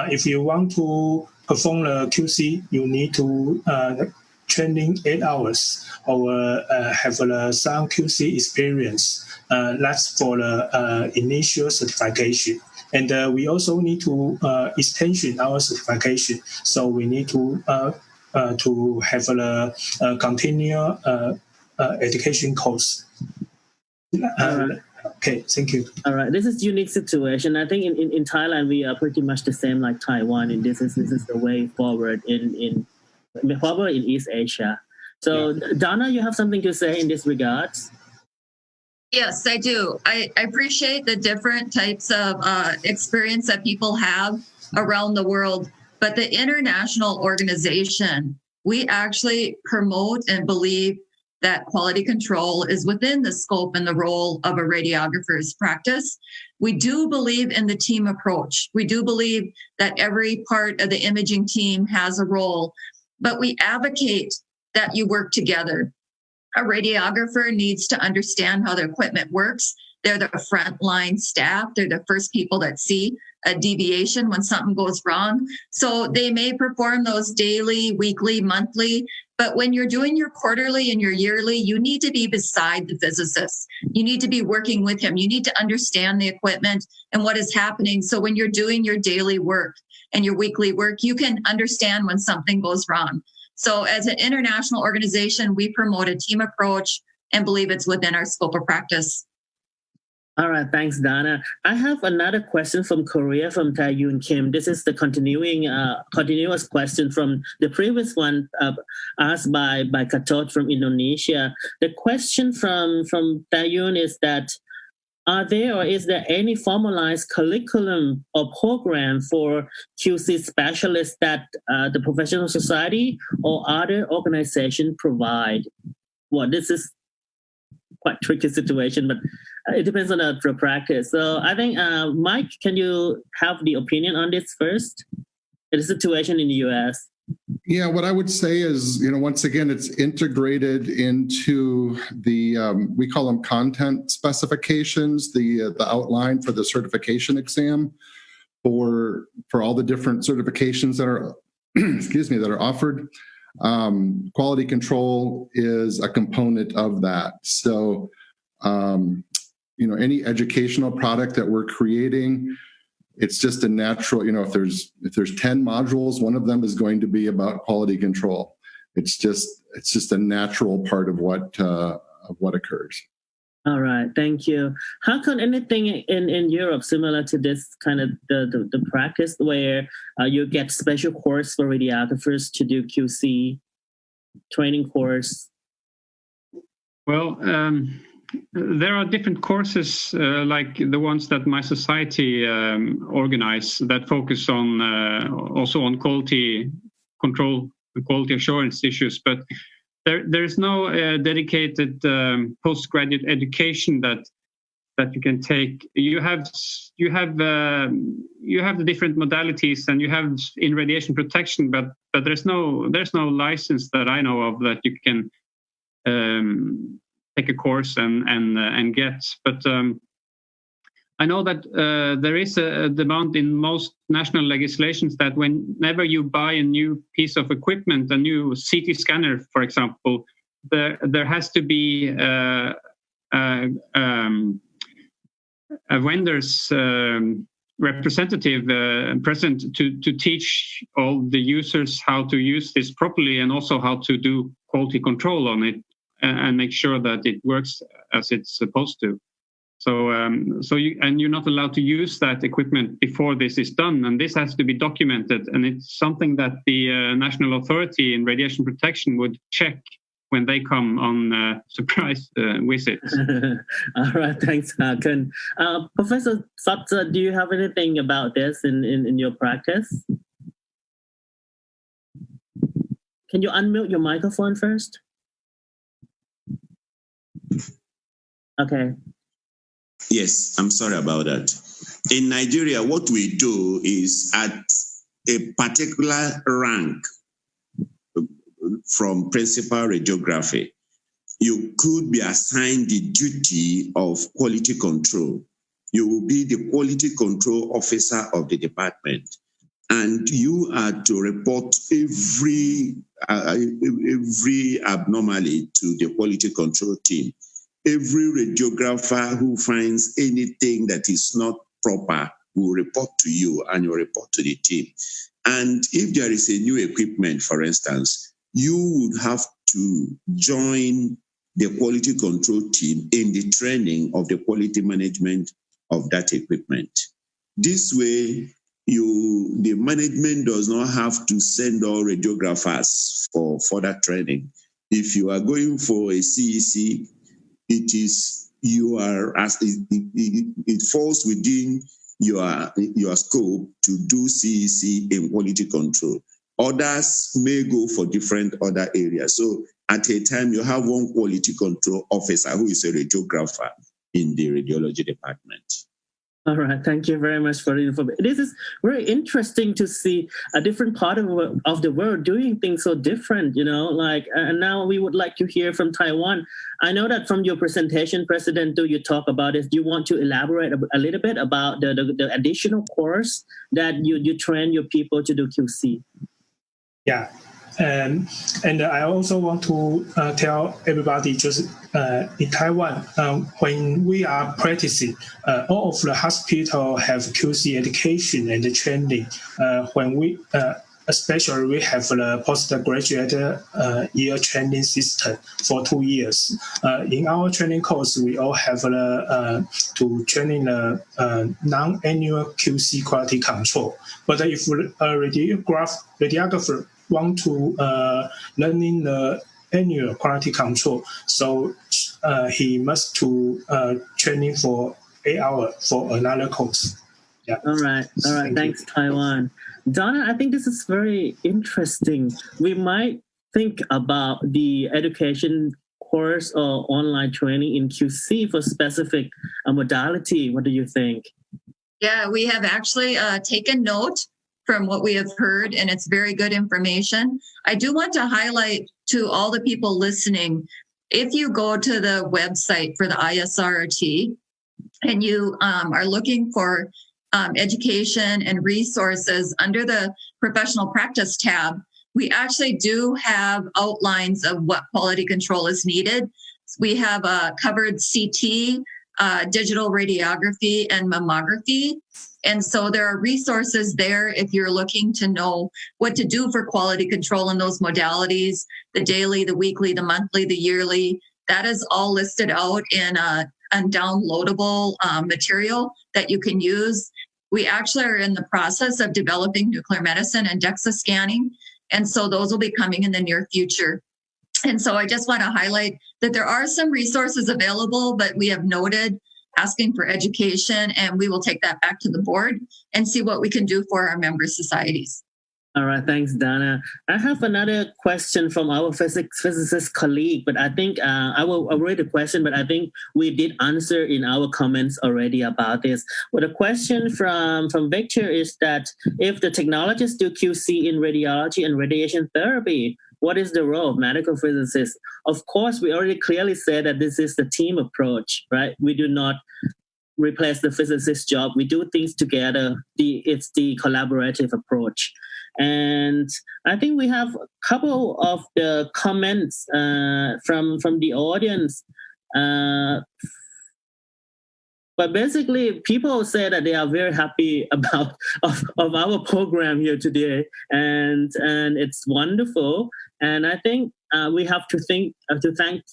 If you want to perform the QC, you need to training 8 hours or have some QC experience. That's for the initial certification. And we also need to extension our certification. So we need to have a continual education course. Okay, thank you. All right, this is a unique situation. I think in Thailand we are pretty much the same like Taiwan, and this is the way forward in East Asia. So yeah. Donna, you have something to say in this regards? Yes, I do. I appreciate the different types of experience that people have around the world, but the international organization, we actually promote and believe that quality control is within the scope and the role of a radiographer's practice. We do believe in the team approach. We do believe that every part of the imaging team has a role, but we advocate that you work together. A radiographer needs to understand how the equipment works. They're the frontline staff. They're the first people that see a deviation when something goes wrong. So they may perform those daily, weekly, monthly, but when you're doing your quarterly and your yearly, you need to be beside the physicist. You need to be working with him. You need to understand the equipment and what is happening. So when you're doing your daily work and your weekly work, you can understand when something goes wrong. So as an international organization, we promote a team approach and believe it's within our scope of practice. All right, thanks, Donna. I have another question from Korea, from Tae-Yoon Kim. This is the continuous question from the previous one asked by Katot from Indonesia. The question from Tae-Yoon is that, are there or is there any formalized curriculum or program for QC specialists that the professional society or other organizations provide? Well, this is quite a tricky situation, but it depends on the practice. So I think, Myke, can you have the opinion on this first? The situation in the US. Yeah, what I would say is, once again, it's integrated into the, we call them content specifications, the outline for the certification exam for all the different certifications that are, that are offered. Quality control is a component of that. So, any educational product that we're creating, it's just a natural, if there's 10 modules, one of them is going to be about quality control. It's just a natural part of what occurs. All right, thank you. How come anything in Europe similar to this kind of the practice where you get special course for radiographers to do QC training course? Well, there are different courses like the ones that my society organize that focus on also on quality control and quality assurance issues, but there is no dedicated postgraduate education that you can take. You have the different modalities, and you have in radiation protection, but there's no license that I know of that you can take a course and get. But I know that there is a demand in most national legislations that whenever you buy a new piece of equipment, a new CT scanner, for example, there has to be a vendor's representative present to teach all the users how to use this properly and also how to do quality control on it and make sure that it works as it's supposed to. So you're not allowed to use that equipment before this is done, and this has to be documented, and it's something that the National Authority in Radiation Protection would check when they come on surprise visits. All right, thanks, Hakon. Professor Nzotta, do you have anything about this in your practice? Can you unmute your microphone first? Okay. Yes, I'm sorry about that. In Nigeria, what we do is at a particular rank from principal radiography, you could be assigned the duty of quality control. You will be the quality control officer of the department, and you are to report every abnormality to the quality control team. Every radiographer who finds anything that is not proper will report to you, and you report to the team. And if there is a new equipment, for instance, you would have to join the quality control team in the training of the quality management of that equipment. This way, the management does not have to send all radiographers for further training. If you are going for a CEC, it falls within your scope to do CEC in quality control. Others may go for different other areas. So at a time, you have one quality control officer who is a radiographer in the radiology department. All right, thank you very much for the information. This is very interesting to see a different part of the world doing things so different, and now we would like to hear from Taiwan. I know that from your presentation, President, you talk about it. Do you want to elaborate a little bit about the additional course that you train your people to do QC? Yeah. And I also want to tell everybody just in Taiwan, when we are practicing, all of the hospital have QC education and training. When we, especially we have the postgraduate year training system for 2 years. In our training course, we all have to training the non-annual QC quality control. But if a radiographer want to learning the annual quality control, so he must to training for 8 hours for another course. Yeah. All right. Thanks, Taiwan. Donna, I think this is very interesting. We might think about the education course or online training in QC for specific modality. What do you think? Yeah, we have actually taken note from what we have heard, and it's very good information. I do want to highlight to all the people listening, if you go to the website for the ISRRT and you are looking for education and resources under the professional practice tab, we actually do have outlines of what quality control is needed. We have covered CT, digital radiography, and mammography. And so there are resources there if you're looking to know what to do for quality control in those modalities, the daily, the weekly, the monthly, the yearly. That is all listed out in a downloadable material that you can use. We actually are in the process of developing nuclear medicine and DEXA scanning. And so those will be coming in the near future. And so I just want to highlight that there are some resources available, but we have noted asking for education, and we will take that back to the board and see what we can do for our member societies. All right, thanks, Donna. I have another question from our physicist colleague, but I think I will read the question, but I think we did answer in our comments already about this. Well, the question from Victor is that if the technologists do QC in radiology and radiation therapy, what is the role of medical physicists? Of course, we already clearly said that this is the team approach, right? We do not replace the physicist's job. We do things together. It's the collaborative approach. And I think we have a couple of the comments from the audience. But basically, people say that they are very happy about of our program here today, and it's wonderful. And I think we have to thank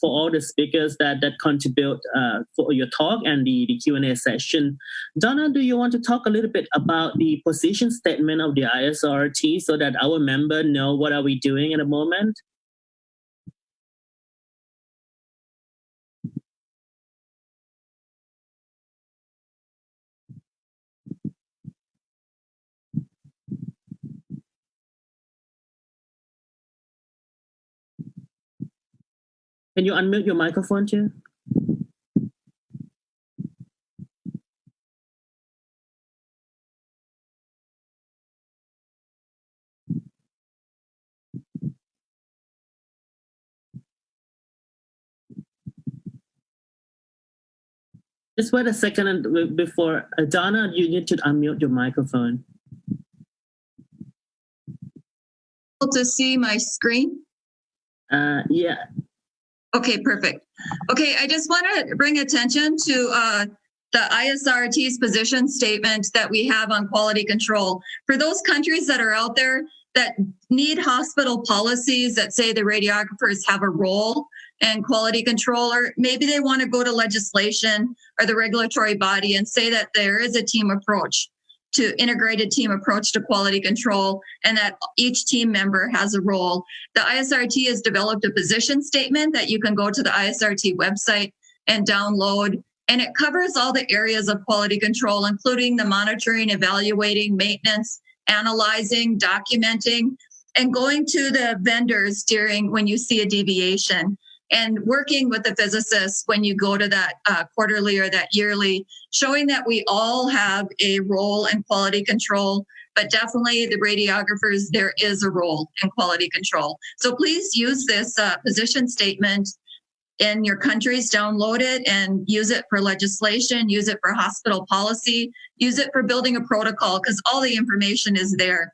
for all the speakers that contribute for your talk and the Q&A session. Donna, do you want to talk a little bit about the position statement of the ISRRT so that our members know what are we doing at the moment? Can you unmute your microphone too? Just wait a second before Donna, you need to unmute your microphone. To see my screen? Yeah. Okay, perfect. Okay, I just want to bring attention to the ISRRT's position statement that we have on quality control. For those countries that are out there that need hospital policies that say the radiographers have a role in quality control, or maybe they want to go to legislation or the regulatory body and say that there is a team approach to integrated team approach to quality control and that each team member has a role. The ISRRT has developed a position statement that you can go to the ISRRT website and download. And it covers all the areas of quality control, including the monitoring, evaluating, maintenance, analyzing, documenting, and going to the vendors when you see a deviation, and working with the physicists when you go to that quarterly or that yearly, showing that we all have a role in quality control, but definitely the radiographers, there is a role in quality control. So please use this position statement in your countries, download it and use it for legislation, use it for hospital policy, use it for building a protocol, because all the information is there,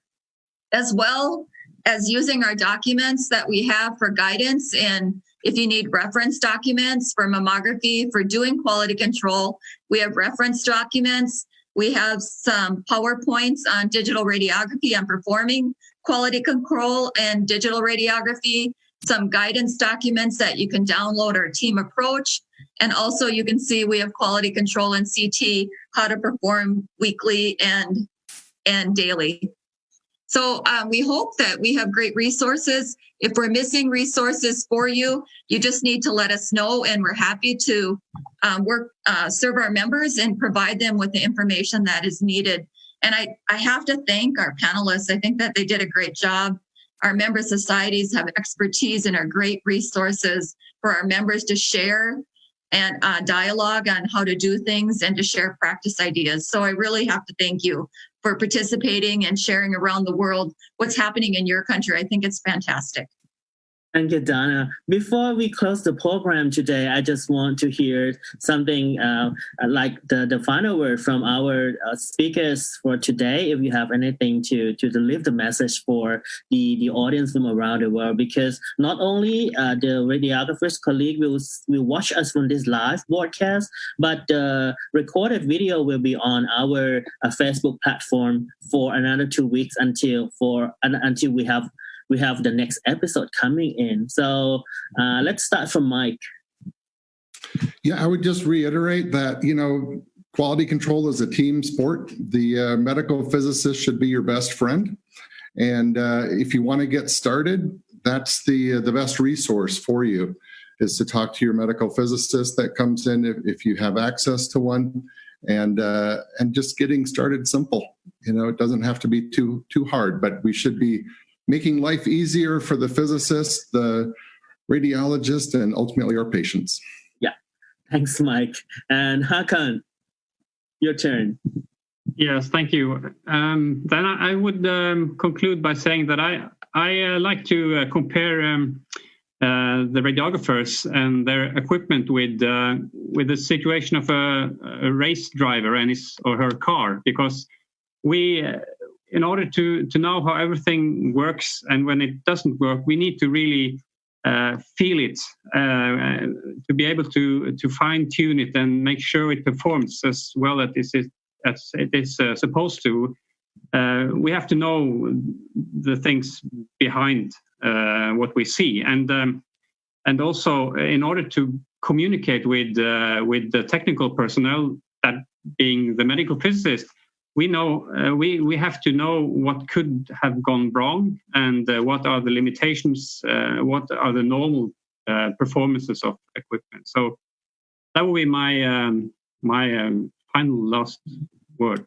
as well as using our documents that we have for guidance. And if you need reference documents for mammography, for doing quality control, we have reference documents. We have some PowerPoints on digital radiography and performing quality control and digital radiography, some guidance documents that you can download our team approach. And also you can see we have quality control in CT, how to perform weekly and daily. So we hope that we have great resources. If we're missing resources for you, you just need to let us know, and we're happy to serve our members and provide them with the information that is needed. And I have to thank our panelists. I think that they did a great job. Our member societies have expertise and are great resources for our members to share and dialogue on how to do things and to share practice ideas. So I really have to thank you for participating and sharing around the world what's happening in your country. I think it's fantastic. Thank you, Donna. Before we close the program today, I just want to hear something like the final word from our speakers for today. If you have anything to deliver the message for the audience from around the world, because not only the radiographers colleague will watch us from this live broadcast, but the recorded video will be on our Facebook platform for another 2 weeks until we have the next episode coming in. So let's start from Myke. Yeah, I would just reiterate that, quality control is a team sport. The medical physicist should be your best friend. And if you want to get started, that's the best resource for you, is to talk to your medical physicist that comes in if you have access to one. And just getting started simple. It doesn't have to be too hard, but we should be making life easier for the physicist, the radiologist, and ultimately our patients. Yeah, thanks, Myke. And Hakon, your turn. Yes, thank you. Then I would conclude by saying that I like to compare the radiographers and their equipment with the situation of a race driver and his or her car, because we, in order to know how everything works, and when it doesn't work, we need to really feel it, to be able to fine tune it and make sure it performs as well as it is supposed to. We have to know the things behind what we see, and also in order to communicate with the technical personnel, that being the medical physicists, we know we have to know what could have gone wrong and what are the limitations, what are the normal performances of equipment. So that will be my final last word.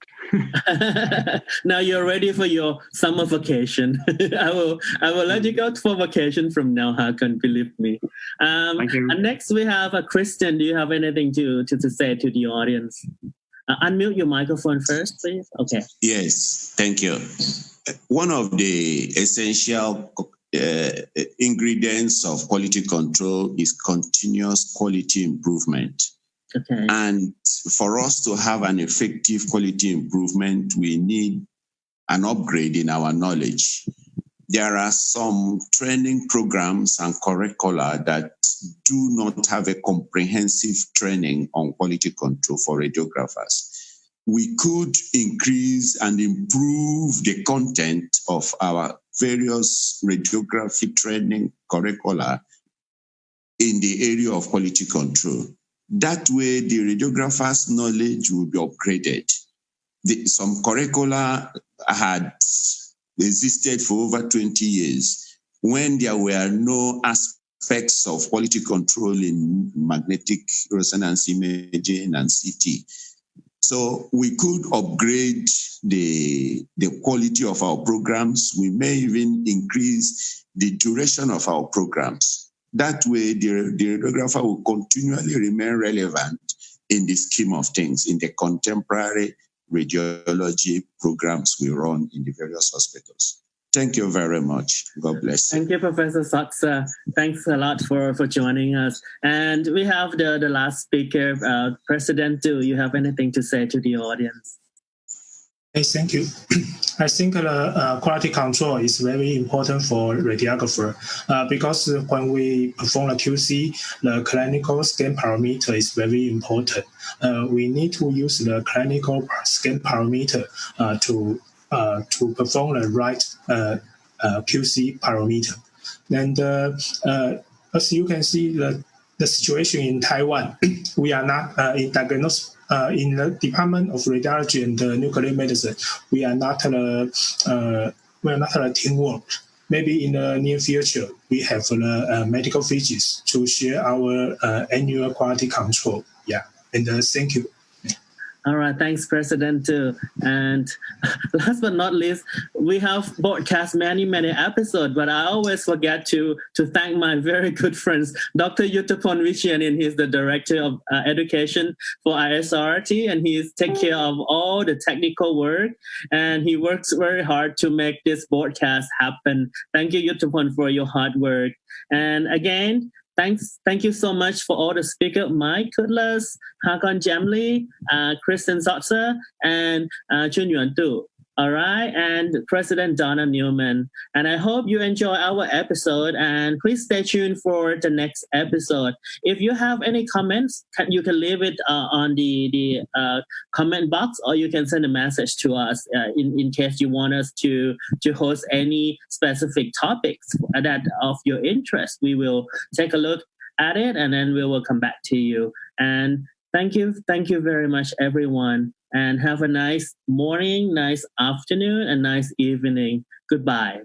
Now you're ready for your summer vacation. I will let you go for vacation from now, Hakon, believe me. Thank you. And next we have Kristen. Do you have anything to say to the audience? Unmute your microphone first, please. Okay. Yes, thank you. One of the essential ingredients of quality control is continuous quality improvement. Okay. And for us to have an effective quality improvement, we need an upgrade in our knowledge. There are some training programs and curricula that do not have a comprehensive training on quality control for radiographers. We could increase and improve the content of our various radiography training curricula in the area of quality control. That way, the radiographers' knowledge will be upgraded. Some curricula had existed for over 20 years when there were no aspects of quality control in magnetic resonance imaging and CT. So we could upgrade the quality of our programs. We may even increase the duration of our programs. That way, the radiographer will continually remain relevant in the scheme of things, in the contemporary radiology programs we run in the various hospitals. Thank you very much. God bless you. Thank you, Professor Sotsa. Thanks a lot for joining us. And we have the last speaker, President Du. You have anything to say to the audience? Hey, thank you. I think quality control is very important for radiographer because when we perform a QC, the clinical scan parameter is very important. We need to use the clinical scan parameter to perform the right QC parameter. And as you can see, the situation in Taiwan, we are not in diagnosis. In the Department of Radiology and Nuclear Medicine, we are not a teamwork. Maybe in the near future, we have medical physicists to share our annual quality control. Yeah, and thank you. All right, thanks, President Du. And last but not least, we have broadcast many episodes, but I always forget to thank my very good friends, Dr. Yudthaphon Vichianin. He's the Director of Education for ISRRT, and he's take care of all the technical work, and he works very hard to make this broadcast happen. Thank you, Yudthaphon, for your hard work. And again, thank you so much for all the speakers, Myke, Kudlas, Hakon, Hjemly, Kristen Nzotta, and Chun-Yuan too. All right, and President Donna Newman. And I hope you enjoy our episode, and please stay tuned for the next episode. If you have any comments, you can leave it on the comment box, or you can send a message to us in case you want us to host any specific topics that of your interest. We will take a look at it, and then we will come back to you. And thank you very much, everyone. And have a nice morning, nice afternoon, and nice evening. Goodbye.